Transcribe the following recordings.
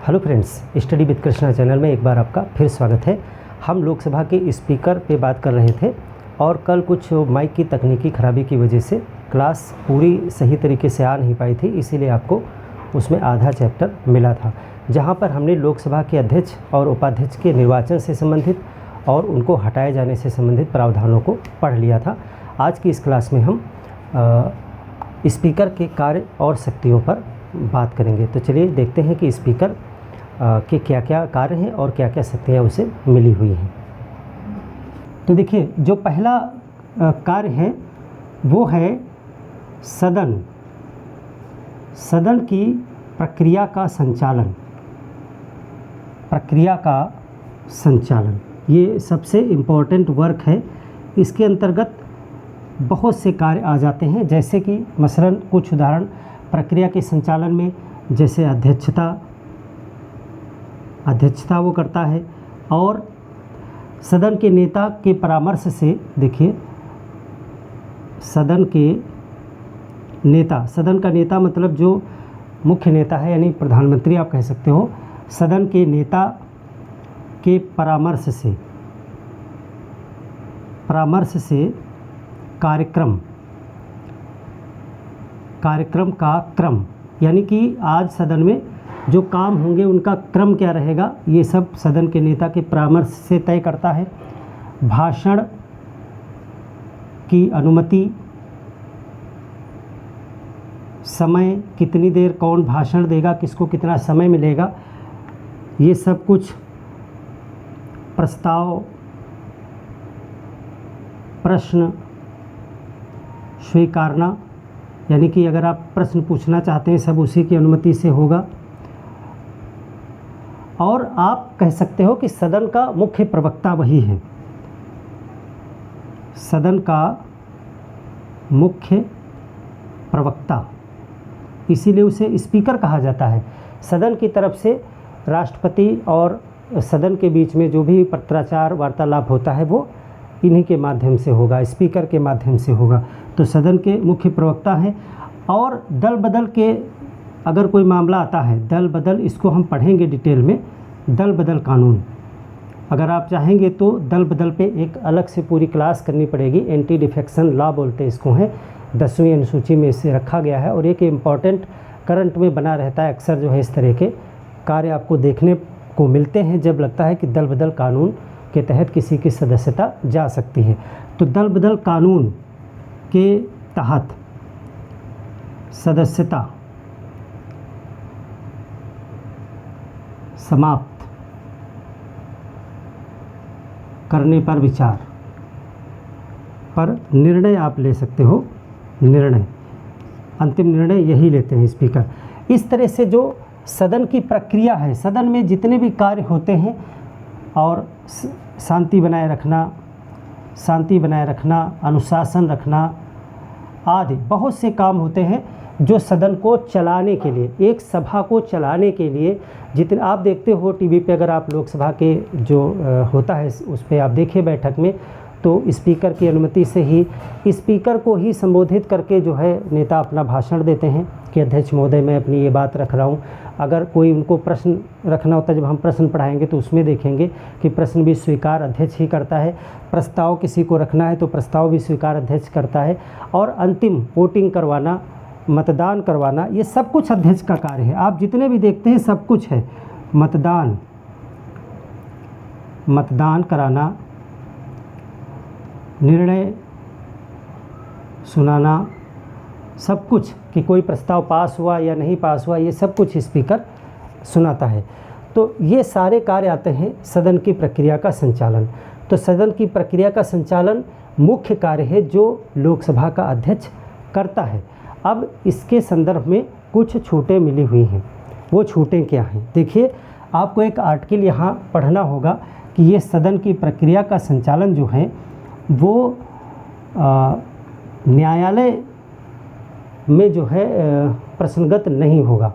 Hello friends, study with Krishna channel में एक बार आपका फिर स्वागत है। हम लोकसभा के स्पीकर पे बात कर रहे थे और कल कुछ माइक की तकनीकी ख़राबी की वजह से क्लास पूरी सही तरीके से आ नहीं पाई थी, इसीलिए आपको उसमें आधा चैप्टर मिला था, जहां पर हमने लोकसभा के अध्यक्ष और उपाध्यक्ष के निर्वाचन से संबंधित और उनको हटाए जाने से संबंधित प्रावधानों को पढ़ लिया था। आज की इस क्लास में हम स्पीकर के कार्य और शक्तियों पर बात करेंगे। तो चलिए देखते हैं कि स्पीकर के क्या क्या कार्य हैं और क्या क्या शक्तियाँ उसे मिली हुई हैं। तो देखिए, जो पहला कार्य है वो है सदन की प्रक्रिया का संचालन। ये सबसे इम्पोर्टेंट वर्क है। इसके अंतर्गत बहुत से कार्य आ जाते हैं, जैसे कि मसलन कुछ उदाहरण प्रक्रिया के संचालन में, जैसे अध्यक्षता वो करता है। और सदन के नेता के परामर्श से, देखिए सदन का नेता मतलब जो मुख्य नेता है, यानी प्रधानमंत्री आप कह सकते हो। सदन के नेता के परामर्श से कार्यक्रम का क्रम, यानी कि आज सदन में जो काम होंगे उनका क्रम क्या रहेगा, ये सब सदन के नेता के परामर्श से तय करता है। भाषण की अनुमति, समय कितनी देर कौन भाषण देगा, किसको कितना समय मिलेगा, ये सब कुछ। प्रश्न स्वीकारना, यानी कि अगर आप प्रश्न पूछना चाहते हैं सब उसी की अनुमति से होगा। और आप कह सकते हो कि सदन का मुख्य प्रवक्ता वही है, सदन का मुख्य प्रवक्ता, इसीलिए उसे स्पीकर कहा जाता है। सदन की तरफ से राष्ट्रपति और सदन के बीच में जो भी पत्राचार वार्तालाप होता है वो इन्हीं के माध्यम से होगा, स्पीकर के माध्यम से होगा। तो सदन के मुख्य प्रवक्ता हैं। और दल बदल के अगर कोई मामला आता है, दल बदल, इसको हम पढ़ेंगे डिटेल में। दल बदल कानून, अगर आप चाहेंगे तो दल बदल पे एक अलग से पूरी क्लास करनी पड़ेगी। एंटी डिफेक्शन लॉ बोलते हैं इसको, हैं 10वीं अनुसूची में इसे रखा गया है। और एक इम्पॉर्टेंट करंट में बना रहता है, अक्सर जो है इस तरह के कार्य आपको देखने को मिलते हैं जब लगता है कि दल बदल कानून के तहत किसी की सदस्यता जा सकती है। तो दल बदल कानून के तहत सदस्यता समाप्त करने पर विचार पर निर्णय आप ले सकते हो। अंतिम निर्णय यही लेते हैं स्पीकर। इस तरह से जो सदन की प्रक्रिया है, सदन में जितने भी कार्य होते हैं, और शांति बनाए रखना, अनुशासन रखना आदि बहुत से काम होते हैं जो सदन को चलाने के लिए, एक सभा को चलाने के लिए, जितने आप देखते हो टीवी पे, अगर आप लोकसभा के जो होता है उस पर आप देखिए बैठक में, तो स्पीकर की अनुमति से ही, स्पीकर को ही संबोधित करके जो है नेता अपना भाषण देते हैं कि अध्यक्ष महोदय मैं अपनी ये बात रख रहा हूँ। अगर कोई उनको प्रश्न रखना होता है, जब हम प्रश्न पढ़ाएंगे तो उसमें देखेंगे कि प्रश्न भी स्वीकार अध्यक्ष ही करता है। प्रस्ताव किसी को रखना है तो प्रस्ताव भी स्वीकार अध्यक्ष करता है। और अंतिम वोटिंग करवाना, मतदान करवाना, ये सब कुछ अध्यक्ष का कार्य है। आप जितने भी देखते हैं सब कुछ है। मतदान कराना, निर्णय सुनाना, सब कुछ कि कोई प्रस्ताव पास हुआ या नहीं पास हुआ, ये सब कुछ स्पीकर सुनाता है। तो ये सारे कार्य आते हैं सदन की प्रक्रिया का संचालन। तो सदन की प्रक्रिया का संचालन मुख्य कार्य है जो लोकसभा का अध्यक्ष करता है। अब इसके संदर्भ में कुछ छूटें मिली हुई हैं। वो छूटें क्या हैं? देखिए, आपको एक आर्टिकल यहाँ पढ़ना होगा कि ये सदन की प्रक्रिया का संचालन जो है वो न्यायालय में जो है प्रश्नगत नहीं होगा।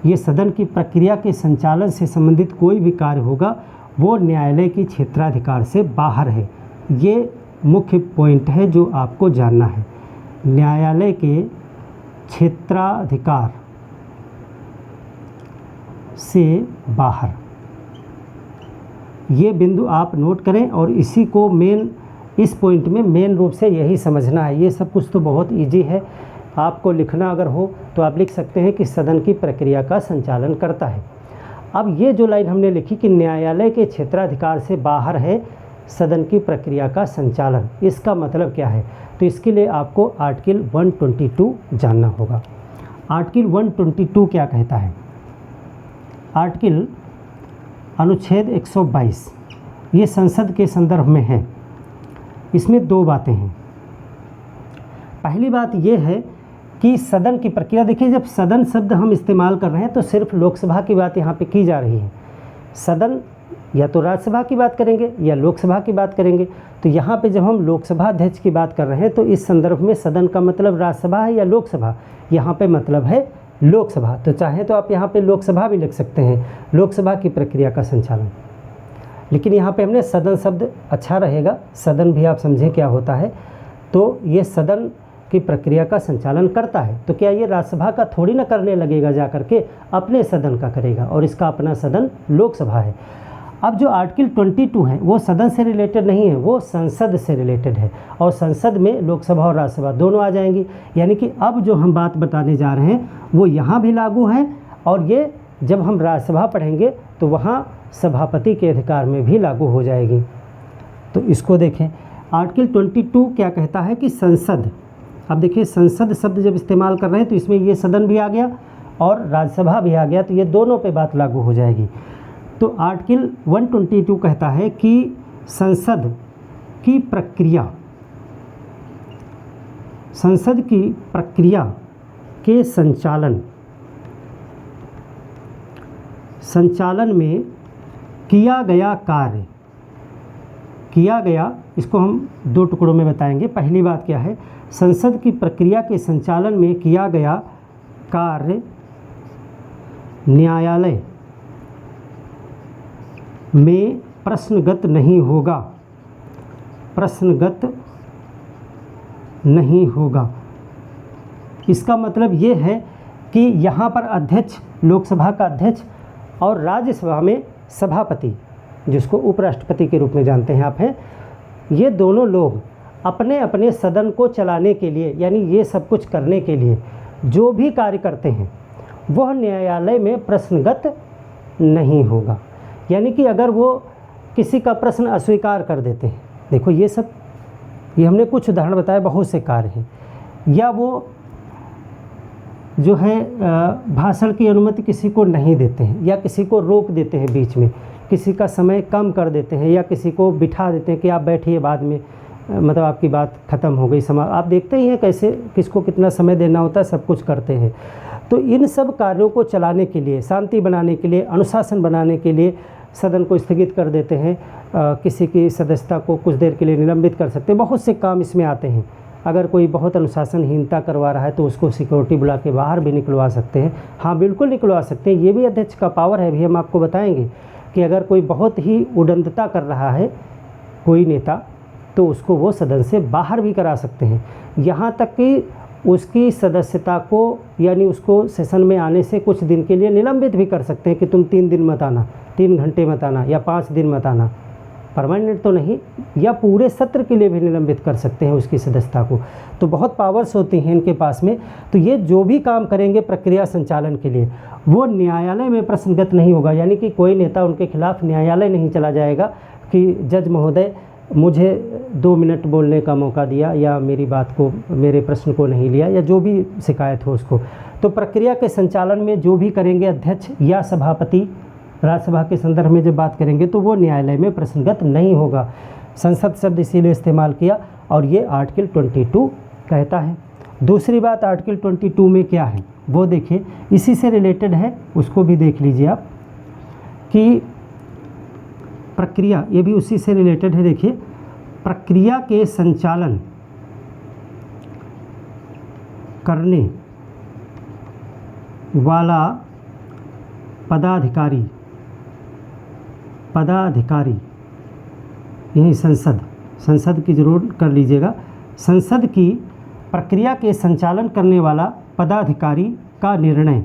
ये सदन की प्रक्रिया के संचालन से संबंधित कोई भी कार्य होगा वो न्यायालय की क्षेत्राधिकार से बाहर है। ये मुख्य पॉइंट है जो आपको जानना है। न्यायालय के क्षेत्राधिकार से बाहर। ये बिंदु आप नोट करें और इसी को इस पॉइंट में मेन रूप से यही समझना है। ये सब कुछ तो बहुत इजी है, आपको लिखना अगर हो तो आप लिख सकते हैं कि सदन की प्रक्रिया का संचालन करता है। अब ये जो लाइन हमने लिखी कि न्यायालय के क्षेत्राधिकार से बाहर है सदन की प्रक्रिया का संचालन, इसका मतलब क्या है? तो इसके लिए आपको आर्टिकल 122 जानना होगा। आर्टिकल 122 क्या कहता है? आर्टिकल अनुच्छेद 122 ये संसद के संदर्भ में है। इसमें दो बातें हैं। पहली बात ये है कि सदन की प्रक्रिया, देखिए जब सदन शब्द हम इस्तेमाल कर रहे हैं तो सिर्फ लोकसभा की बात यहाँ पे की जा रही है। सदन या तो राज्यसभा की बात करेंगे या लोकसभा की बात करेंगे। तो यहाँ पे जब हम लोकसभा अध्यक्ष की बात कर रहे हैं तो इस संदर्भ में सदन का मतलब राज्यसभा है या लोकसभा? यहाँ पे मतलब है लोकसभा। तो चाहे तो आप यहाँ पे लोकसभा भी लिख सकते हैं, लोकसभा की प्रक्रिया का संचालन। लेकिन यहाँ पे हमने सदन शब्द अच्छा रहेगा, सदन भी आप समझें क्या होता है। तो ये सदन की प्रक्रिया का संचालन करता है। तो क्या ये राज्यसभा का थोड़ी ना करने लगेगा, जा करके अपने सदन का करेगा, और इसका अपना सदन लोकसभा है। अब जो आर्टिकल 22 है वो सदन से रिलेटेड नहीं है, वो संसद से रिलेटेड है, और संसद में लोकसभा और राज्यसभा दोनों आ जाएंगी। यानी कि अब जो हम बात बताने जा रहे हैं वो यहाँ भी लागू है, और ये जब हम राज्यसभा पढ़ेंगे तो वहाँ सभापति के अधिकार में भी लागू हो जाएगी। तो इसको देखें, आर्टिकल 22 क्या कहता है कि संसद, अब देखिए संसद शब्द जब इस्तेमाल कर रहे हैं तो इसमें ये सदन भी आ गया और राज्यसभा भी आ गया, तो ये दोनों पे बात लागू हो जाएगी। तो आर्टिकल 122 कहता है कि संसद की प्रक्रिया के संचालन में किया गया, इसको हम दो टुकड़ों में बताएंगे। पहली बात क्या है? संसद की प्रक्रिया के संचालन में किया गया कार्य न्यायालय में प्रश्नगत नहीं होगा। इसका मतलब ये है कि यहाँ पर अध्यक्ष, लोकसभा का अध्यक्ष, और राज्यसभा में सभापति, जिसको उपराष्ट्रपति के रूप में जानते हैं आप हैं, ये दोनों लोग अपने अपने सदन को चलाने के लिए, यानी ये सब कुछ करने के लिए जो भी कार्य करते हैं वह न्यायालय में प्रश्नगत नहीं होगा। यानी कि अगर वो किसी का प्रश्न अस्वीकार कर देते हैं, देखो ये हमने कुछ उदाहरण बताए, बहुत से कार्य हैं, या वो जो है भाषण की अनुमति किसी को नहीं देते हैं, या किसी को रोक देते हैं बीच में, किसी का समय कम कर देते हैं, या किसी को बिठा देते हैं कि आप बैठिए, बाद में मतलब आपकी बात ख़त्म हो गई, आप देखते ही हैं कैसे किसको कितना समय देना होता है, सब कुछ करते हैं। तो इन सब कार्यों को चलाने के लिए, शांति बनाने के लिए, अनुशासन बनाने के लिए सदन को स्थगित कर देते हैं, किसी की सदस्यता को कुछ देर के लिए निलंबित कर सकते हैं, बहुत से काम इसमें आते हैं। अगर कोई बहुत अनुशासनहीनता करवा रहा है तो उसको सिक्योरिटी बुला के बाहर भी निकलवा सकते हैं। हाँ बिल्कुल निकलवा सकते हैं, ये भी अध्यक्ष का पावर है, भी हम आपको बताएंगे कि अगर कोई बहुत ही उद्दंडता कर रहा है कोई नेता, तो उसको वो सदन से बाहर भी करा सकते हैं। यहाँ तक कि उसकी सदस्यता को, यानी उसको सेशन में आने से कुछ दिन के लिए निलंबित भी कर सकते हैं कि तुम 3 दिन मत आना, 3 घंटे मत आना, या 5 दिन मत आना, परमानेंट तो नहीं, या पूरे सत्र के लिए भी निलंबित कर सकते हैं उसकी सदस्यता को। तो बहुत पावर्स होती हैं इनके पास में। तो ये जो भी काम करेंगे प्रक्रिया संचालन के लिए, वो न्यायालय में प्रश्नगत नहीं होगा। यानी कि कोई नेता उनके खिलाफ न्यायालय नहीं चला जाएगा कि जज महोदय मुझे 2 मिनट बोलने का मौका दिया, या मेरी बात को, मेरे प्रश्न को नहीं लिया, या जो भी शिकायत हो उसको। तो प्रक्रिया के संचालन में जो भी करेंगे अध्यक्ष या सभापति, राज्यसभा के संदर्भ में जब बात करेंगे, तो वो न्यायालय में प्रश्नगत नहीं होगा। संसद शब्द इसीलिए इस्तेमाल किया, और ये आर्टिकल 22 कहता है। दूसरी बात आर्टिकल 22 में क्या है वो देखिए, इसी से रिलेटेड है, उसको भी देख लीजिए आप कि प्रक्रिया, ये भी उसी से रिलेटेड है। देखिए, प्रक्रिया के संचालन करने वाला पदाधिकारी, यही संसद की जरूर कर लीजिएगा। संसद की प्रक्रिया के संचालन करने वाला पदाधिकारी का निर्णय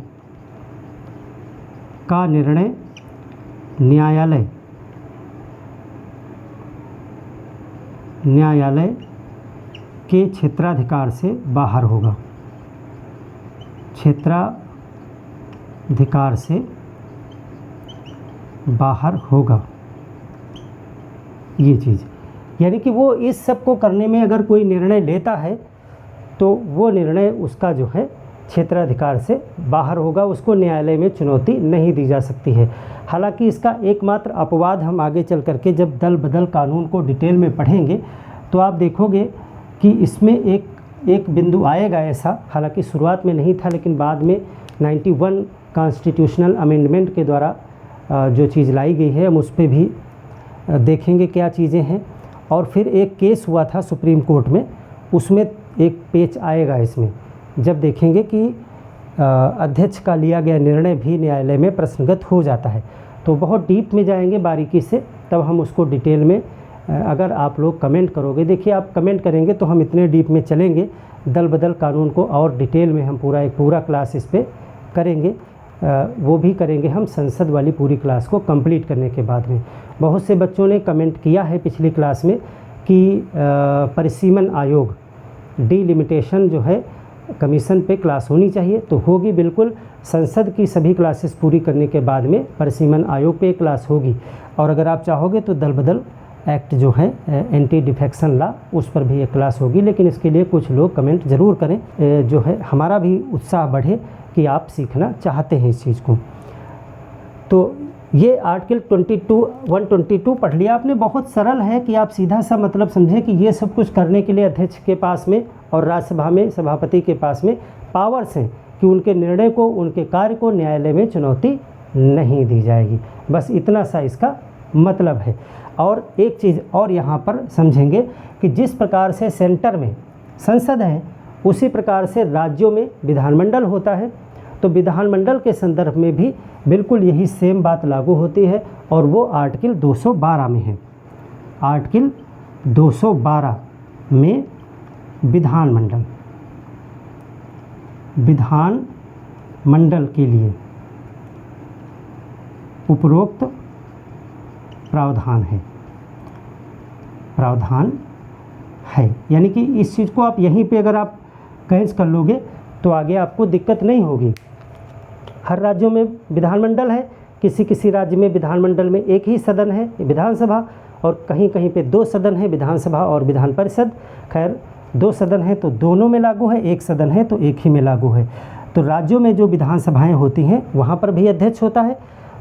का निर्णय न्यायालय के क्षेत्राधिकार से बाहर होगा, क्षेत्राधिकार से बाहर होगा। ये चीज़ यानी कि वो इस सब को करने में अगर कोई निर्णय लेता है तो वो निर्णय उसका जो है क्षेत्राधिकार से बाहर होगा, उसको न्यायालय में चुनौती नहीं दी जा सकती है। हालांकि इसका एकमात्र अपवाद हम आगे चल करके जब दल बदल कानून को डिटेल में पढ़ेंगे तो आप देखोगे कि इसमें एक बिंदु आएगा ऐसा, हालांकि शुरुआत में नहीं था लेकिन बाद में 91 कॉन्स्टिट्यूशनल अमेंडमेंट के द्वारा जो चीज़ लाई गई है हम उस पर भी देखेंगे क्या चीज़ें हैं। और फिर एक केस हुआ था सुप्रीम कोर्ट में, उसमें एक पेच आएगा इसमें, जब देखेंगे कि अध्यक्ष का लिया गया निर्णय भी न्यायालय में प्रश्नगत हो जाता है। तो बहुत डीप में जाएंगे बारीकी से, तब हम उसको डिटेल में अगर आप लोग कमेंट करोगे, देखिए आप कमेंट करेंगे तो हम इतने डीप में चलेंगे, दल बदल कानून को और डिटेल में हम पूरा क्लास इस पर करेंगे। वो भी करेंगे हम संसद वाली पूरी क्लास को कंप्लीट करने के बाद में। बहुत से बच्चों ने कमेंट किया है पिछली क्लास में कि परिसीमन आयोग डिलिमिटेशन जो है कमीशन पे क्लास होनी चाहिए, तो होगी बिल्कुल। संसद की सभी क्लासेस पूरी करने के बाद में परिसीमन आयोग पे क्लास होगी। और अगर आप चाहोगे तो दल बदल एक्ट जो है एंटी डिफेक्शन लॉ, उस पर भी एक क्लास होगी, लेकिन इसके लिए कुछ लोग कमेंट ज़रूर करें, जो है हमारा भी उत्साह बढ़े कि आप सीखना चाहते हैं इस चीज़ को। तो ये आर्टिकल 122 पढ़ लिया आपने, बहुत सरल है कि आप सीधा सा मतलब समझें कि ये सब कुछ करने के लिए अध्यक्ष के पास में और राज्यसभा में सभापति के पास में पावर्स हैं कि उनके निर्णय को, उनके कार्य को न्यायालय में चुनौती नहीं दी जाएगी। बस इतना सा इसका मतलब है। और एक चीज़ और यहाँ पर समझेंगे कि जिस प्रकार से सेंटर में संसद है उसी प्रकार से राज्यों में विधानमंडल होता है, तो विधानमंडल के संदर्भ में भी बिल्कुल यही सेम बात लागू होती है, और वो आर्टिकल 212 में है। आर्टिकल 212 में विधानमंडल के लिए उपरोक्त प्रावधान है। यानी कि इस चीज़ को आप यहीं पे अगर आप कैच कर लोगे तो आगे आपको दिक्कत नहीं होगी। हर राज्यों में विधानमंडल है, किसी राज्य में विधानमंडल में एक ही सदन है विधानसभा, और कहीं कहीं पे 2 सदन है विधानसभा और विधान परिषद। खैर 2 सदन है तो दोनों में लागू है, एक सदन है तो एक ही में लागू है। तो राज्यों में जो विधानसभाएं होती हैं वहाँ पर भी अध्यक्ष होता है,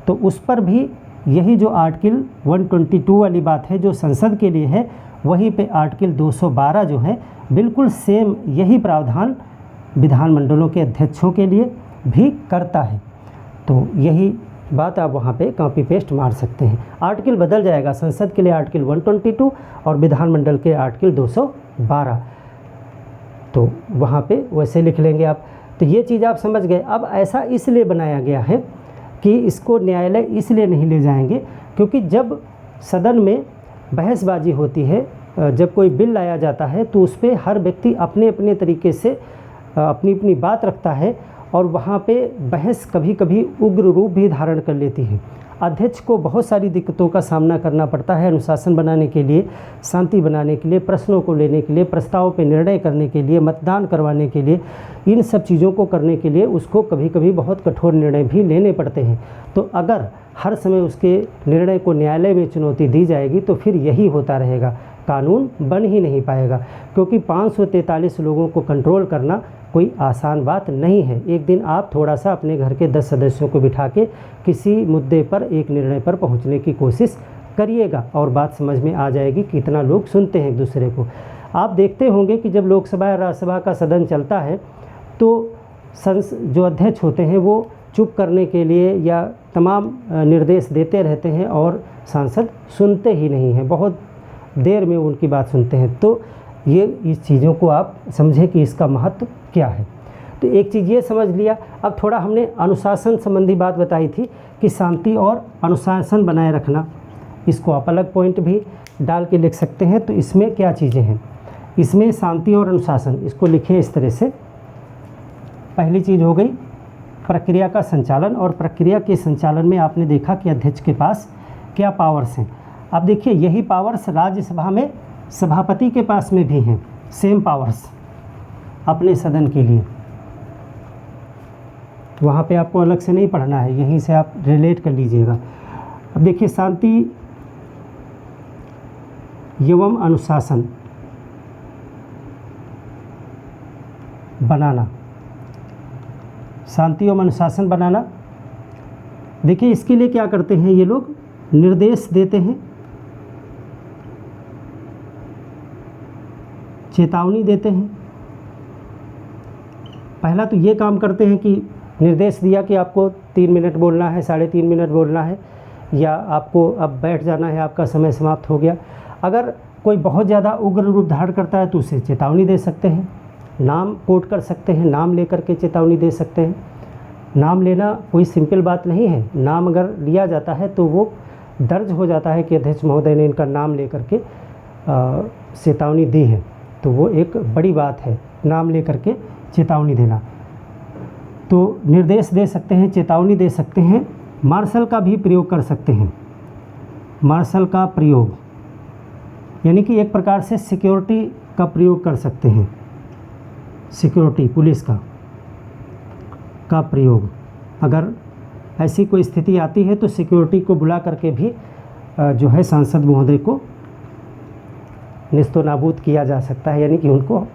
तो उस पर भी यही जो आर्टिकल 122 वाली बात है जो संसद के लिए है, वहीं पे आर्टिकल 212 जो है बिल्कुल सेम यही प्रावधान विधानमंडलों के अध्यक्षों के लिए भी करता है। तो यही बात आप वहाँ पे कॉपी पेस्ट मार सकते हैं। आर्टिकल बदल जाएगा, संसद के लिए आर्टिकल 122 और विधानमंडल के आर्टिकल 212, तो वहाँ पे वैसे लिख लेंगे आप। तो ये चीज़ आप समझ गए। अब ऐसा इसलिए बनाया गया है कि इसको न्यायालय इसलिए नहीं ले जाएंगे क्योंकि जब सदन में बहसबाजी होती है, जब कोई बिल लाया जाता है तो उस पर हर व्यक्ति अपने अपने तरीके से अपनी अपनी बात रखता है, और वहाँ पे बहस कभी कभी उग्र रूप भी धारण कर लेती है। अध्यक्ष को बहुत सारी दिक्कतों का सामना करना पड़ता है अनुशासन बनाने के लिए, शांति बनाने के लिए, प्रश्नों को लेने के लिए, प्रस्ताव पे निर्णय करने के लिए, मतदान करवाने के लिए, इन सब चीज़ों को करने के लिए उसको कभी कभी बहुत कठोर निर्णय भी लेने पड़ते हैं। तो अगर हर समय उसके निर्णय को न्यायालय में चुनौती दी जाएगी तो फिर यही होता रहेगा, कानून बन ही नहीं पाएगा, क्योंकि 543 लोगों को कंट्रोल करना कोई आसान बात नहीं है। एक दिन आप थोड़ा सा अपने घर के 10 सदस्यों को बिठा के किसी मुद्दे पर एक निर्णय पर पहुंचने की कोशिश करिएगा और बात समझ में आ जाएगी कि कितना लोग सुनते हैं एक दूसरे को। आप देखते होंगे कि जब लोकसभा या राज्यसभा का सदन चलता है तो जो अध्यक्ष होते हैं वो चुप करने के लिए या तमाम निर्देश देते रहते हैं और सांसद सुनते ही नहीं हैं, बहुत देर में उनकी बात सुनते हैं। तो ये इस चीज़ों को आप समझें कि इसका महत्व क्या है। तो एक चीज़ ये समझ लिया। अब थोड़ा हमने अनुशासन संबंधी बात बताई थी कि शांति और अनुशासन बनाए रखना, इसको आप अलग पॉइंट भी डाल के लिख सकते हैं। तो इसमें क्या चीज़ें हैं, इसमें शांति और अनुशासन, इसको लिखें इस तरह से। पहली चीज़ हो गई प्रक्रिया का संचालन, और प्रक्रिया के संचालन में आपने देखा कि अध्यक्ष के पास क्या पावर्स हैं। अब देखिए यही पावर्स राज्यसभा में सभापति के पास में भी हैं, सेम पावर्स अपने सदन के लिए। वहाँ पे आपको अलग से नहीं पढ़ना है, यहीं से आप रिलेट कर लीजिएगा। अब देखिए शांति एवं अनुशासन बनाना, शांति एवं अनुशासन बनाना। देखिए इसके लिए क्या करते हैं ये लोग, निर्देश देते हैं, चेतावनी देते हैं। पहला तो ये काम करते हैं कि निर्देश दिया कि आपको 3 मिनट बोलना है, 3.5 मिनट बोलना है, या आपको अब बैठ जाना है, आपका समय समाप्त हो गया। अगर कोई बहुत ज़्यादा उग्र रूप धारण करता है तो उसे चेतावनी दे सकते हैं, नाम कोट कर सकते हैं, नाम लेकर के चेतावनी दे सकते हैं। नाम लेना कोई सिंपल बात नहीं है, नाम अगर लिया जाता है तो वो दर्ज हो जाता है कि अध्यक्ष महोदय ने इनका नाम लेकर के चेतावनी दी है, तो वो एक बड़ी बात है, नाम लेकर के चेतावनी देना। तो निर्देश दे सकते हैं, चेतावनी दे सकते हैं, मार्शल का भी प्रयोग कर सकते हैं। मार्शल का प्रयोग यानी कि एक प्रकार से सिक्योरिटी का प्रयोग कर सकते हैं, सिक्योरिटी पुलिस का प्रयोग। अगर ऐसी कोई स्थिति आती है तो सिक्योरिटी को बुला करके भी जो है सांसद महोदय को निस्तोनाबूद किया जा सकता है, यानी कि उनको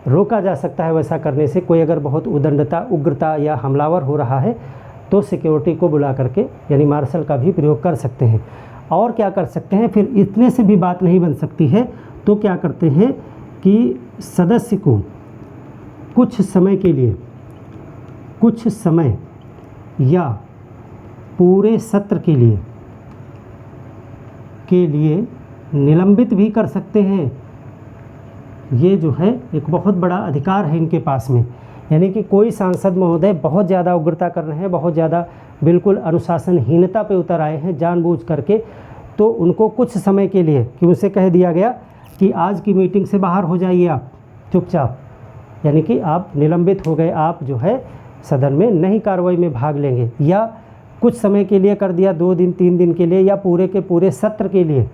रोका जा सकता है वैसा करने से। कोई अगर बहुत उदंडता, उग्रता या हमलावर हो रहा है तो सिक्योरिटी को बुला करके यानी मार्शल का भी प्रयोग कर सकते हैं। और क्या कर सकते हैं, फिर इतने से भी बात नहीं बन सकती है तो क्या करते हैं कि सदस्य को कुछ समय या पूरे सत्र के लिए निलंबित भी कर सकते हैं। ये जो है एक बहुत बड़ा अधिकार है इनके पास में, यानी कि कोई सांसद महोदय बहुत ज़्यादा उग्रता कर रहे हैं, बहुत ज़्यादा बिल्कुल अनुशासनहीनता पे उतर आए हैं जानबूझ करके, तो उनको कुछ समय के लिए कि उनसे कह दिया गया कि आज की मीटिंग से बाहर हो जाइए आप चुपचाप, यानी कि आप निलंबित हो गए, आप जो है सदन में नहीं कार्रवाई में भाग लेंगे, या कुछ समय के लिए कर दिया 2 दिन 3 दिन के लिए, या पूरे के पूरे सत्र के लिए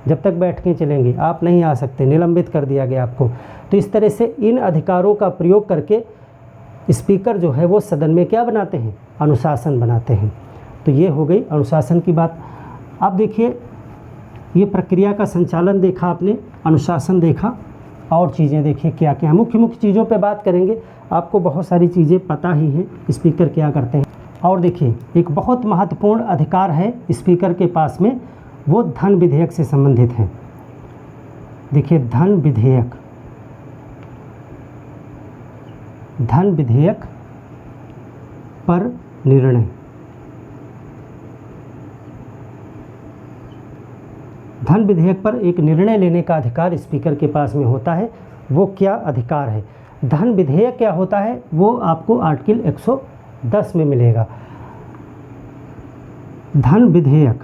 जब तक बैठकें चलेंगी आप नहीं आ सकते, निलंबित कर दिया गया आपको। तो इस तरह से इन अधिकारों का प्रयोग करके स्पीकर जो है वो सदन में क्या बनाते हैं, अनुशासन बनाते हैं। तो ये हो गई अनुशासन की बात। अब देखिए ये प्रक्रिया का संचालन देखा आपने, अनुशासन देखा, और चीज़ें देखिए क्या क्या मुख्य चीज़ों पे बात करेंगे। आपको बहुत सारी चीज़ें पता ही हैं स्पीकर क्या करते हैं। और देखिए एक बहुत महत्वपूर्ण अधिकार है स्पीकर के पास में, वो धन विधेयक से संबंधित है। देखिए धन विधेयक पर निर्णय। धन विधेयक पर एक निर्णय लेने का अधिकार स्पीकर के पास में होता है। वो क्या अधिकार है, धन विधेयक क्या होता है, वो आपको आर्टिकल 110 में मिलेगा। धन विधेयक,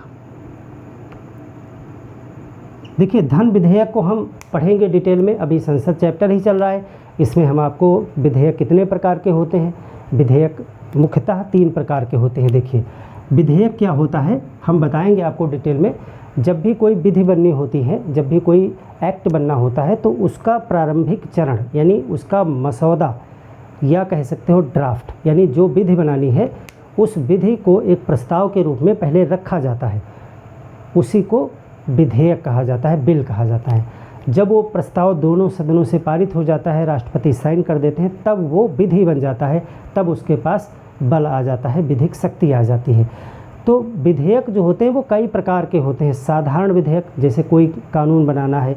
देखिए धन विधेयक को हम पढ़ेंगे डिटेल में, अभी संसद चैप्टर ही चल रहा है, इसमें हम आपको विधेयक कितने प्रकार के होते हैं, विधेयक मुख्यतः 3 प्रकार के होते हैं। देखिए विधेयक क्या होता है हम बताएंगे आपको डिटेल में। जब भी कोई विधि बननी होती है, जब भी कोई एक्ट बनना होता है, तो उसका प्रारंभिक चरण यानी उसका मसौदा या कह सकते हो ड्राफ्ट, यानी जो विधि बनानी है उस विधि को एक प्रस्ताव के रूप में पहले रखा जाता है, उसी को विधेयक कहा जाता है, बिल कहा जाता है। जब वो प्रस्ताव दोनों सदनों से पारित हो जाता है, राष्ट्रपति साइन कर देते हैं, तब वो विधि बन जाता है, तब उसके पास बल आ जाता है, विधिक शक्ति आ जाती है। तो विधेयक जो होते हैं वो कई प्रकार के होते हैं। साधारण विधेयक, जैसे कोई कानून बनाना है,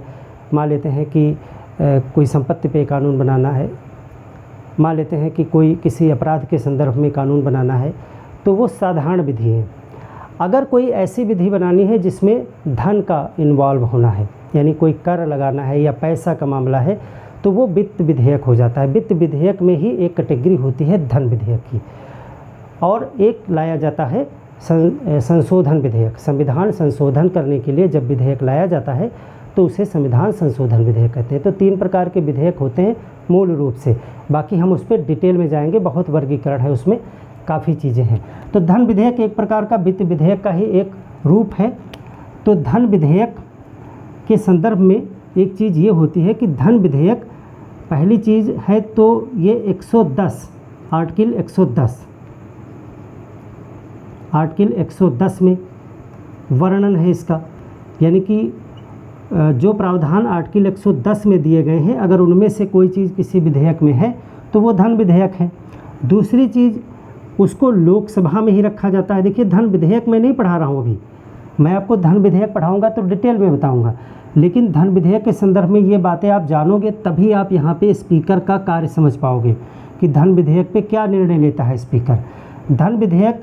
मान लेते हैं कि कोई संपत्ति पे कानून बनाना है, मान लेते हैं कि कोई किसी अपराध के संदर्भ में कानून बनाना है, तो वो साधारण विधि है। अगर कोई ऐसी विधि बनानी है जिसमें धन का इन्वॉल्व होना है, यानी कोई कर लगाना है या पैसा का मामला है, तो वो वित्त विधेयक हो जाता है। वित्त विधेयक में ही एक कैटेगरी होती है धन विधेयक की। और एक लाया जाता है संशोधन विधेयक। संविधान संशोधन करने के लिए जब विधेयक लाया जाता है तो उसे संविधान संशोधन विधेयक कहते हैं। तो 3 प्रकार के विधेयक होते हैं मूल रूप से, बाकी हम उस पर डिटेल में जाएंगे, बहुत वर्गीकरण है उसमें, काफ़ी चीज़ें हैं। तो धन विधेयक एक प्रकार का वित्त विधेयक का ही एक रूप है। तो धन विधेयक के संदर्भ में एक चीज़ ये होती है कि धन विधेयक पहली चीज़ है तो ये 110 आर्टिकल 110 में वर्णन है इसका, यानी कि जो प्रावधान आर्टिकल 110 में दिए गए हैं अगर उनमें से कोई चीज़ किसी विधेयक में है तो वो धन विधेयक है। दूसरी चीज़, उसको लोकसभा में ही रखा जाता है। देखिए धन विधेयक मैं नहीं पढ़ा रहा हूँ अभी, मैं आपको धन विधेयक पढ़ाऊँगा तो डिटेल में बताऊँगा, लेकिन धन विधेयक के संदर्भ में ये बातें आप जानोगे तभी आप यहाँ पे स्पीकर का कार्य समझ पाओगे कि धन विधेयक पे क्या निर्णय लेता है स्पीकर। धन विधेयक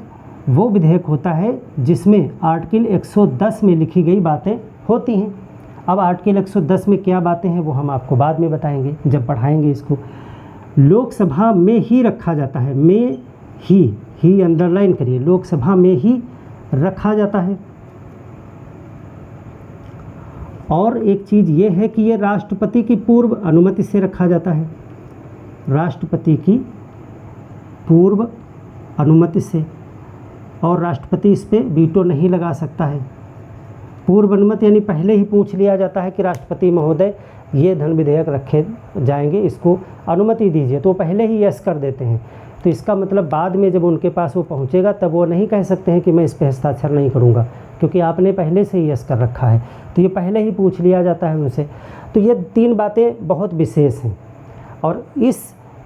वो विधेयक होता है जिसमें आर्टिकल 110 में लिखी गई बातें होती हैं। अब आर्टिकल 110 में क्या बातें हैं वो हम आपको बाद में बताएंगे जब पढ़ाएंगे इसको। लोकसभा में ही रखा जाता है, में ही अंडरलाइन करिए, लोकसभा में ही रखा जाता है। और एक चीज़ ये है कि ये राष्ट्रपति की पूर्व अनुमति से रखा जाता है, राष्ट्रपति की पूर्व अनुमति से, और राष्ट्रपति इस पर वीटो नहीं लगा सकता है। पूर्व अनुमति यानी पहले ही पूछ लिया जाता है कि राष्ट्रपति महोदय ये धन विधेयक रखे जाएंगे, इसको अनुमति दीजिए, तो पहले ही यस कर देते हैं। तो इसका मतलब बाद में जब उनके पास वो पहुंचेगा तब वो नहीं कह सकते हैं कि मैं इस पर हस्ताक्षर नहीं करूंगा, क्योंकि आपने पहले से ही यस कर रखा है, तो ये पहले ही पूछ लिया जाता है उनसे। तो ये 3 बातें बहुत विशेष हैं, और इस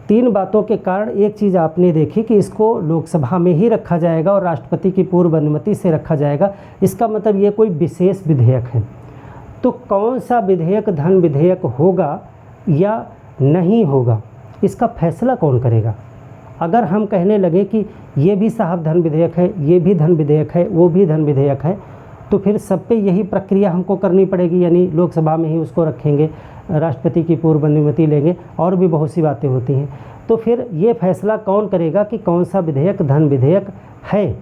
3 बातों के कारण एक चीज़ आपने देखी कि इसको लोकसभा में ही रखा जाएगा और राष्ट्रपति की पूर्व अनुमति से रखा जाएगा। इसका मतलब ये कोई विशेष विधेयक है। तो कौन सा विधेयक धन विधेयक होगा या नहीं होगा, इसका फैसला कौन करेगा? अगर हम कहने लगे कि ये भी साहब धन विधेयक है, ये भी धन विधेयक है, वो भी धन विधेयक है, तो फिर सब पे यही प्रक्रिया हमको करनी पड़ेगी, यानी लोकसभा में ही उसको रखेंगे, राष्ट्रपति की पूर्व अनुमति लेंगे, और भी बहुत सी बातें होती हैं। तो फिर ये फैसला कौन करेगा कि कौन सा विधेयक धन विधेयक है?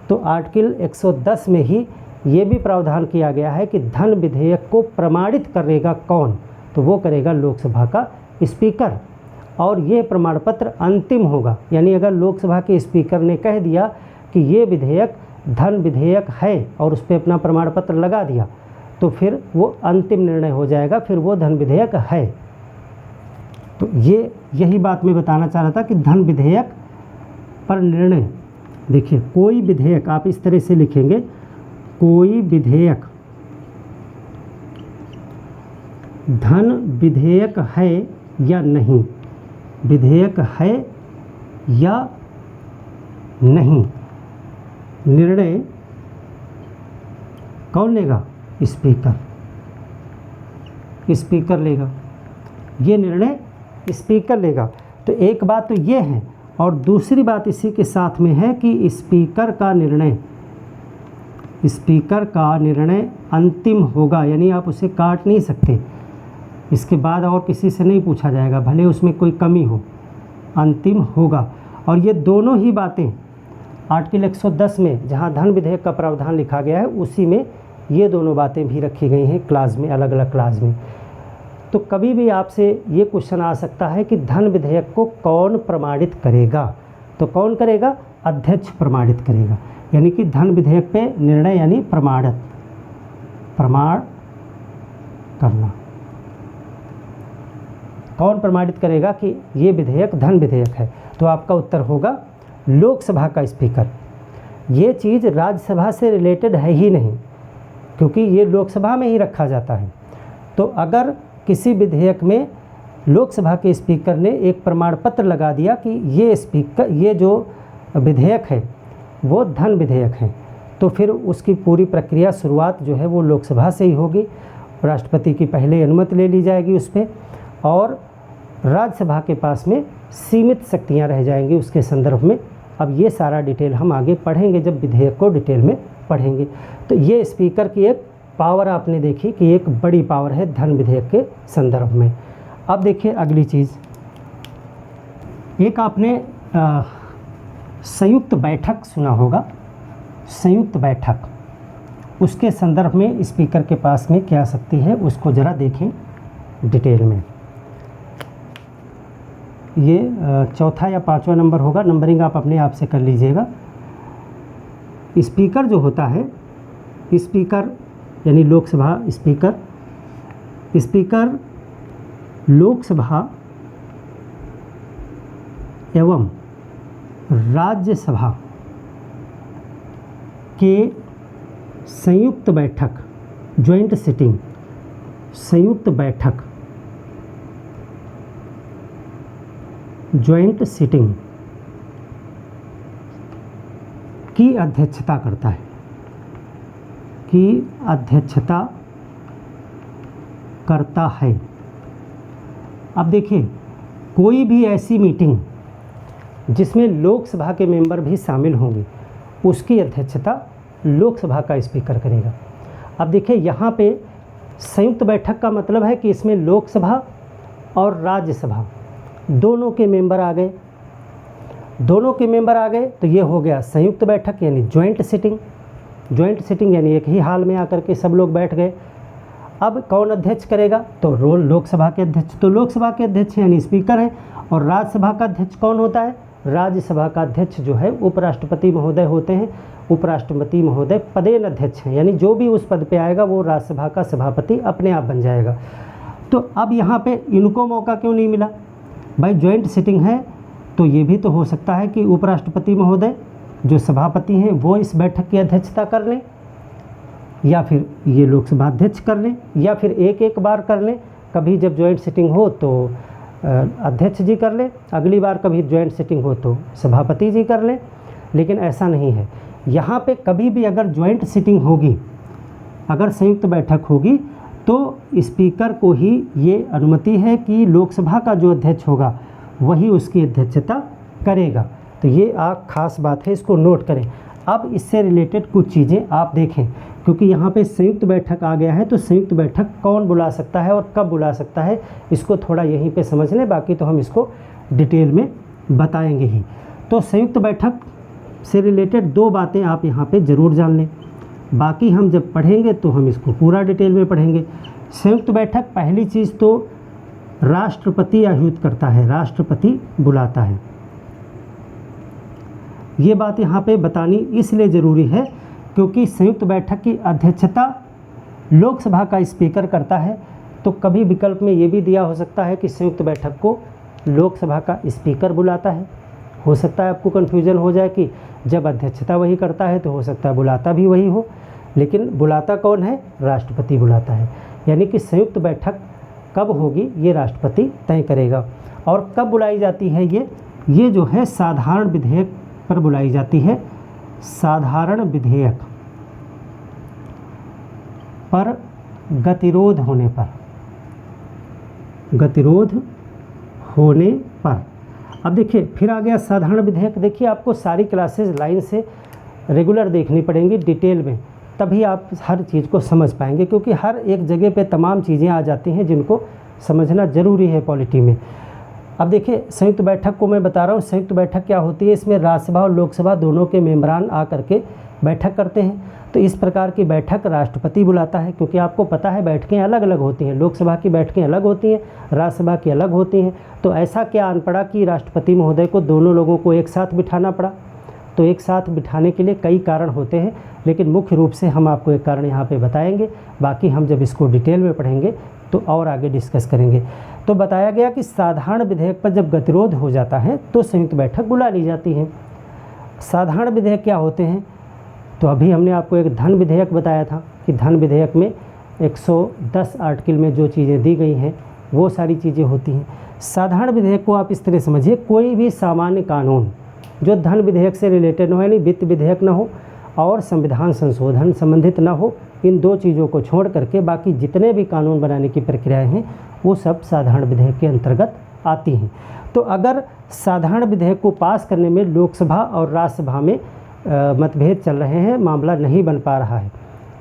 तो आर्टिकल 110 में ही ये भी प्रावधान किया गया है कि धन विधेयक को प्रमाणित करेगा कौन? तो वो करेगा लोकसभा का स्पीकर, और ये प्रमाण पत्र अंतिम होगा। यानी अगर लोकसभा के स्पीकर ने कह दिया कि ये विधेयक धन विधेयक है और उस पर अपना प्रमाण पत्र लगा दिया, तो फिर वो अंतिम निर्णय हो जाएगा, फिर वो धन विधेयक है। तो यही बात मैं बताना चाह रहा था कि धन विधेयक पर निर्णय, देखिए कोई विधेयक आप इस तरह से लिखेंगे, कोई विधेयक धन विधेयक है या नहीं, विधेयक है या नहीं, निर्णय कौन लेगा? स्पीकर लेगा, ये निर्णय स्पीकर लेगा। तो एक बात तो ये है, और दूसरी बात इसी के साथ में है कि स्पीकर का निर्णय अंतिम होगा, यानी आप उसे काट नहीं सकते, इसके बाद और किसी से नहीं पूछा जाएगा, भले उसमें कोई कमी हो, अंतिम होगा। और ये दोनों ही बातें आर्टिकल 110 में जहाँ धन विधेयक का प्रावधान लिखा गया है उसी में ये दोनों बातें भी रखी गई हैं क्लास में, अलग अलग क्लास में। तो कभी भी आपसे ये क्वेश्चन आ सकता है कि धन विधेयक को कौन प्रमाणित करेगा? तो कौन करेगा? अध्यक्ष प्रमाणित करेगा, यानी कि धन विधेयक पे निर्णय यानी प्रमाण करना। कौन प्रमाणित करेगा कि ये विधेयक धन विधेयक है? तो आपका उत्तर होगा लोकसभा का स्पीकर। ये चीज़ राज्यसभा से रिलेटेड है ही नहीं, क्योंकि ये लोकसभा में ही रखा जाता है। तो अगर किसी विधेयक में लोकसभा के स्पीकर ने एक प्रमाण पत्र लगा दिया कि ये जो विधेयक है वो धन विधेयक है, तो फिर उसकी पूरी प्रक्रिया शुरुआत जो है वो लोकसभा से ही होगी। राष्ट्रपति की पहले अनुमति ले ली जाएगी उस पर, और राज्यसभा के पास में सीमित शक्तियां रह जाएंगी उसके संदर्भ में। अब ये सारा डिटेल हम आगे पढ़ेंगे जब विधेयक को डिटेल में पढ़ेंगे। तो ये स्पीकर की एक पावर आपने देखी कि एक बड़ी पावर है धन विधेयक के संदर्भ में। अब देखिए अगली चीज़, एक आपने संयुक्त बैठक सुना होगा, संयुक्त बैठक, उसके संदर्भ में स्पीकर के पास में क्या शक्ति है उसको ज़रा देखें डिटेल में। ये चौथा या पांचवा नंबर होगा, नंबरिंग आप अपने आप से कर लीजिएगा। स्पीकर जो होता है, स्पीकर यानी लोकसभा स्पीकर, स्पीकर लोकसभा एवं राज्यसभा के संयुक्त बैठक, ज्वाइंट सिटिंग, संयुक्त बैठक, ज्वाइंट सिटिंग की अध्यक्षता करता है, की अध्यक्षता करता है। अब देखिए, कोई भी ऐसी मीटिंग जिसमें लोकसभा के मेंबर भी शामिल होंगे, उसकी अध्यक्षता लोकसभा का स्पीकर करेगा। अब देखिए, यहाँ पे संयुक्त बैठक का मतलब है कि इसमें लोकसभा और राज्यसभा दोनों के मेंबर आ गए, दोनों के मेंबर आ गए, तो ये हो गया संयुक्त बैठक यानी ज्वाइंट सिटिंग। ज्वाइंट सिटिंग यानी एक ही हाल में आकर के सब लोग बैठ गए। अब कौन अध्यक्ष करेगा? तो रोल लोकसभा के अध्यक्ष, तो लोकसभा के अध्यक्ष यानी स्पीकर है। और राज्यसभा का अध्यक्ष कौन होता है? राज्यसभा का अध्यक्ष जो है उपराष्ट्रपति महोदय होते हैं। उपराष्ट्रपति महोदय पदेन अध्यक्ष हैं, यानी जो भी उस पद पे आएगा वो राज्यसभा का सभापति अपने आप बन जाएगा। तो अब यहाँ पे इनको मौका क्यों नहीं मिला? भाई ज्वाइंट सिटिंग है, तो ये भी तो हो सकता है कि उपराष्ट्रपति महोदय जो सभापति हैं वो इस बैठक की अध्यक्षता कर लें, या फिर ये लोकसभा अध्यक्ष कर लें, या फिर एक एक बार कर लें। कभी जब ज्वाइंट सिटिंग हो तो अध्यक्ष जी कर लें, अगली बार कभी ज्वाइंट सिटिंग हो तो सभापति जी कर लें। लेकिन ऐसा नहीं है, यहाँ पे कभी भी अगर ज्वाइंट सिटिंग होगी, अगर संयुक्त बैठक होगी, तो स्पीकर को ही ये अनुमति है कि लोकसभा का जो अध्यक्ष होगा वही उसकी अध्यक्षता करेगा। तो ये खास बात है, इसको नोट करें। अब इससे रिलेटेड कुछ चीज़ें आप देखें, क्योंकि यहाँ पे संयुक्त बैठक आ गया है, तो संयुक्त बैठक कौन बुला सकता है और कब बुला सकता है, इसको थोड़ा यहीं पे समझ लें, बाकी तो हम इसको डिटेल में बताएंगे ही। तो संयुक्त बैठक से रिलेटेड दो बातें आप यहाँ पे ज़रूर जान लें, बाकी हम जब पढ़ेंगे तो हम इसको पूरा डिटेल में पढ़ेंगे। संयुक्त बैठक, पहली चीज़ तो राष्ट्रपति आयोजित करता है, राष्ट्रपति बुलाता है। ये बात यहाँ पे बतानी इसलिए ज़रूरी है क्योंकि संयुक्त बैठक की अध्यक्षता लोकसभा का स्पीकर करता है। तो कभी विकल्प में ये भी दिया हो सकता है कि संयुक्त बैठक को लोकसभा का स्पीकर बुलाता है। हो सकता है आपको कन्फ्यूजन हो जाए कि जब अध्यक्षता वही करता है तो हो सकता है बुलाता भी वही हो, लेकिन बुलाता कौन है? राष्ट्रपति बुलाता है। यानी कि संयुक्त बैठक कब होगी ये राष्ट्रपति तय करेगा। और कब बुलाई जाती है ये जो है साधारण विधेयक पर बुलाई जाती है। साधारण विधेयक पर गतिरोध होने पर, गतिरोध होने पर। अब देखिए फिर आ गया साधारण विधेयक। देखिए आपको सारी क्लासेस लाइन से रेगुलर देखनी पड़ेंगी डिटेल में, तभी आप हर चीज़ को समझ पाएंगे, क्योंकि हर एक जगह पे तमाम चीज़ें आ जाती हैं जिनको समझना ज़रूरी है पॉलिटी में। अब देखिए संयुक्त बैठक को मैं बता रहा हूँ, संयुक्त बैठक क्या होती है, इसमें राज्यसभा और लोकसभा दोनों के मेंबरान आ करके बैठक करते हैं। तो इस प्रकार की बैठक राष्ट्रपति बुलाता है, क्योंकि आपको पता है बैठकें अलग अलग होती हैं, लोकसभा की बैठकें अलग होती हैं, राज्यसभा की अलग होती हैं। तो ऐसा क्या आन पड़ा कि राष्ट्रपति महोदय को दोनों लोगों को एक साथ बिठाना पड़ा? तो एक साथ बिठाने के लिए कई कारण होते हैं, लेकिन मुख्य रूप से हम आपको एक कारण यहाँ पे बताएंगे, बाकी हम जब इसको डिटेल में पढ़ेंगे तो और आगे डिस्कस करेंगे। तो बताया गया कि साधारण विधेयक पर जब गतिरोध हो जाता है तो संयुक्त बैठक बुला ली जाती है। साधारण विधेयक क्या होते हैं? तो अभी हमने आपको एक धन विधेयक बताया था कि धन विधेयक में 110 आर्टिकल में जो चीज़ें दी गई हैं वो सारी चीज़ें होती हैं। साधारण विधेयक को आप इस तरह समझिए, कोई भी सामान्य कानून जो धन विधेयक से रिलेटेड न हो, यानी वित्त विधेयक न हो और संविधान संशोधन संबंधित न हो, इन दो चीज़ों को छोड़ करके बाकी जितने भी कानून बनाने की प्रक्रियाएं हैं वो सब साधारण विधेयक के अंतर्गत आती हैं। तो अगर साधारण विधेयक को पास करने में लोकसभा और राज्यसभा में मतभेद चल रहे हैं, मामला नहीं बन पा रहा है,